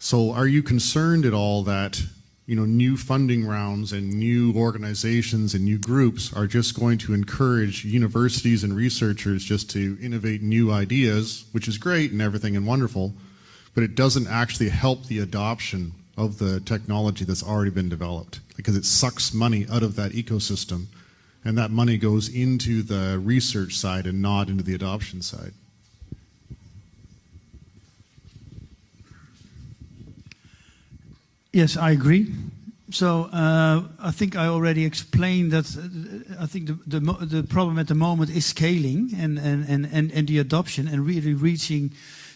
So are you concerned at all that, you know, new funding rounds and new organizations and new groups are just going to encourage universities and researchers just to innovate new ideas, which is great and everything and wonderful, but it doesn't actually help the adoption of the technology that's already been developed, because it sucks money out of that ecosystem, and that money goes into the research side and not into the adoption side? Yes, I agree. So I think I already explained that. I think the problem at the moment is scaling and the adoption and really reaching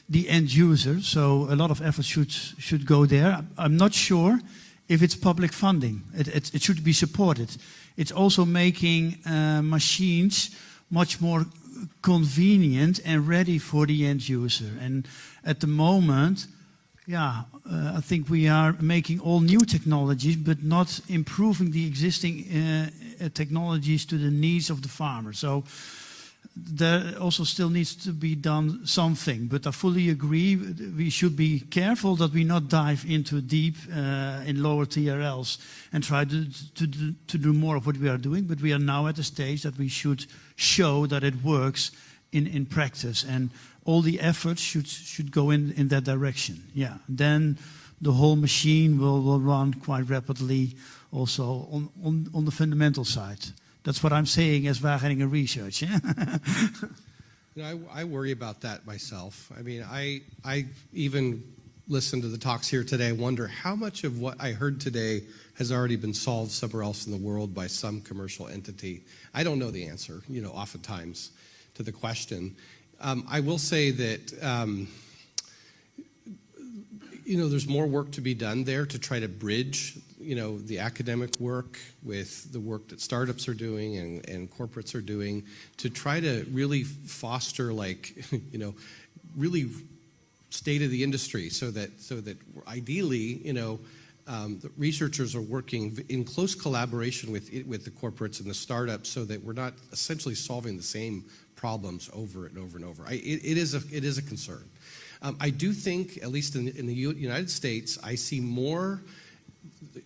the end user. So a lot of effort should go there. I'm not sure if it's public funding. It should be supported. It's also making machines much more convenient and ready for the end user. And at the moment, I think we are making all new technologies, but not improving the existing technologies to the needs of the farmer. So there also still needs to be done something. But I fully agree, we should be careful that we not dive into deep in lower TRLs and try to do more of what we are doing. But we are now at a stage that we should show that it works in practice. And all the efforts should go in that direction. Yeah, then the whole machine will run quite rapidly also on the fundamental side. That's what I'm saying as Wageningen Research. Yeah? You know, I worry about that myself. I mean, I even listened to the talks here today. I wonder how much of what I heard today has already been solved somewhere else in the world by some commercial entity. I don't know the answer, you know, oftentimes to the question. I will say that, you know, there's more work to be done there to try to bridge, you know, the academic work with the work that startups are doing and corporates are doing to try to really foster, like, you know, really state of the industry so that ideally, you know, the researchers are working in close collaboration with the corporates and the startups so that we're not essentially solving the same problems over and over and over. It is a concern. I do think, at least in the United States, I see more.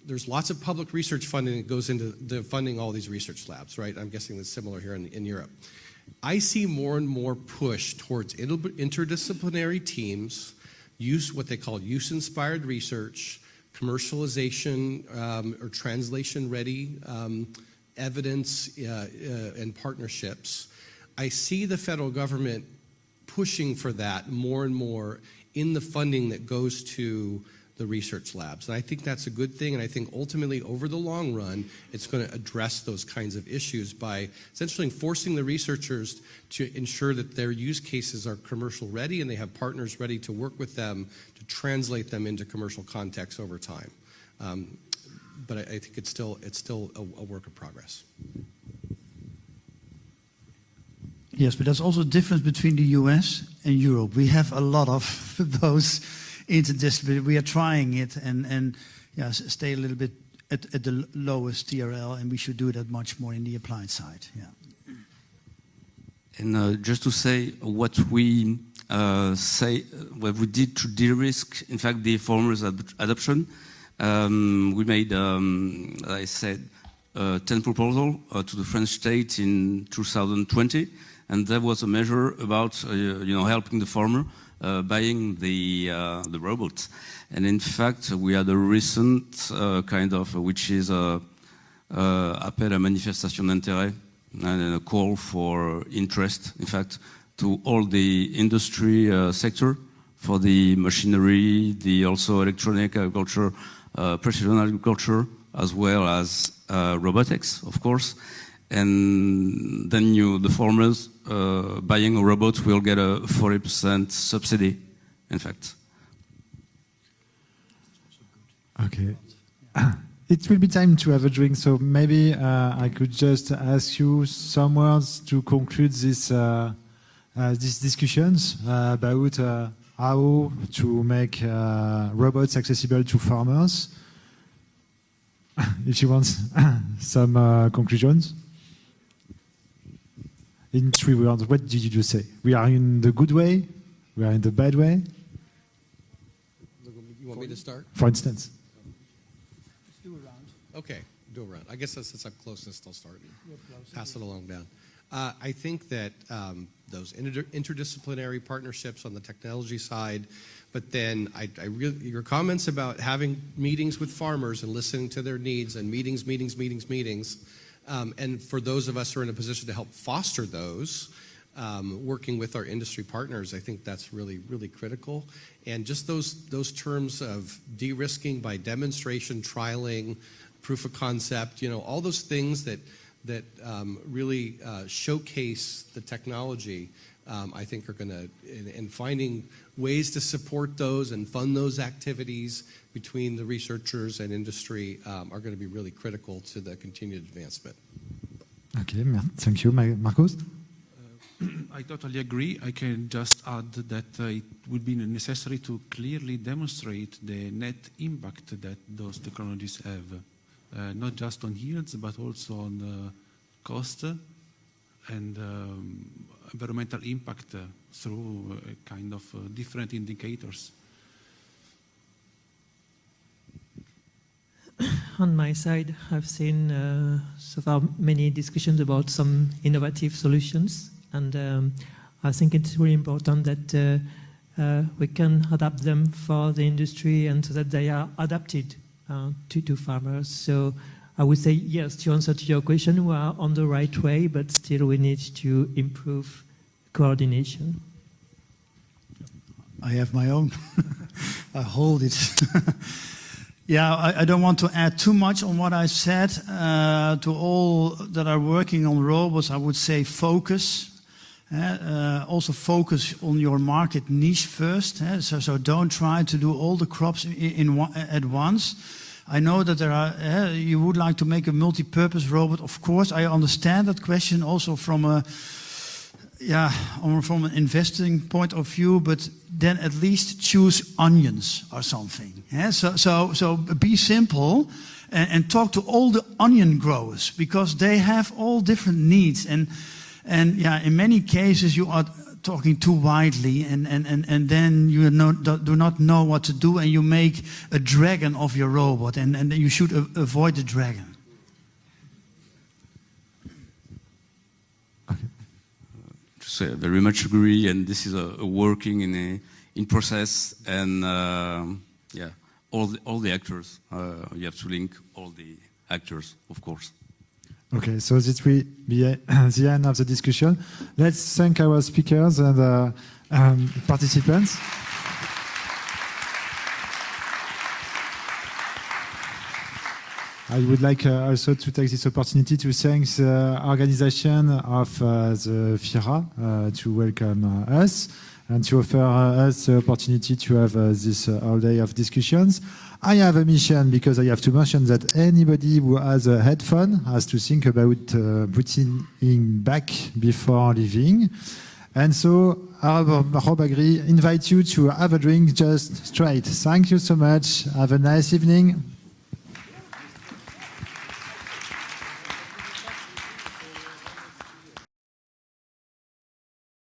There's lots of public research funding that goes into the funding all these research labs, right? I'm guessing that's similar here in Europe. I see more and more push towards interdisciplinary teams, what they call use-inspired research, commercialization or translation-ready evidence and partnerships. I see the federal government pushing for that more and more in the funding that goes to the research labs. And I think that's a good thing, and I think ultimately over the long run, it's going to address those kinds of issues by essentially forcing the researchers to ensure that their use cases are commercial ready and they have partners ready to work with them to translate them into commercial context over time. But I think it's still a work in progress. Yes, but there's also a difference between the US and Europe. We have a lot of those interdisciplinary. We are trying it and stay a little bit at the lowest TRL, and we should do that much more in the applied side. Yeah. And just to say what we did to de-risk, in fact, the farmers' adoption, we made, as I said, 10 proposals to the French state in 2020. And there was a measure about helping the farmer buying the robots. And in fact, we had a recent which is appel à manifestation d'intérêt and a call for interest, in fact, to all the industry sector for the machinery, the also electronic agriculture, precision agriculture, as well as robotics, of course. and then the farmers buying a robot will get a 40% subsidy, in fact. Okay. It will be time to have a drink, so maybe I could just ask you some words to conclude this these discussions about how to make robots accessible to farmers. If you want some conclusions. In 3 words, what did you just say? We are in the good way? We are in the bad way? You want me to start? For instance. Let's do a round. Okay, do a round. I guess since I'm closest, I'll start. Pass it along down. I think that those interdisciplinary partnerships on the technology side, but then your comments about having meetings with farmers and listening to their needs and meetings, and for those of us who are in a position to help foster those, working with our industry partners, I think that's really, really critical. And just those terms of de-risking by demonstration, trialing, proof of concept, all those things that really showcase the technology, I think are going to, and finding ways to support those and fund those activities between the researchers and industry are going to be really critical to the continued advancement. Okay, thank you. Marcos? I totally agree. I can just add that it would be necessary to clearly demonstrate the net impact that those technologies have, not just on yields, but also on cost and environmental impact through kind of different indicators. On my side, I've seen so far many discussions about some innovative solutions, and I think it's really important that we can adapt them for the industry and so that they are adapted to farmers. So I would say yes, to answer to your question, we are on the right way, but still we need to improve coordination. I have my own. I hold it. Yeah, I don't want to add too much on what I said. To all that are working on robots, I would say focus. Also focus on your market niche first. So don't try to do all the crops at once. I know that there are, you would like to make a multi-purpose robot. Of course, I understand that question also from a, from an investing point of view, but then at least choose onions or something. So be simple and talk to all the onion growers because they have all different needs. And in many cases you are talking too widely and then you do not know what to do and you make a dragon of your robot and you should avoid the dragon. I very much agree, and this is a working in process, and all the actors. You have to link all the actors, of course. Okay, so this will be the end of the discussion. Let's thank our speakers and participants. I would like also to take this opportunity to thank the organization of the FIRA to welcome us and to offer us the opportunity to have this all day of discussions. I have a mission because I have to mention that anybody who has a headphone has to think about putting it back before leaving. And so Robagri invite you to have a drink just straight. Thank you so much. Have a nice evening.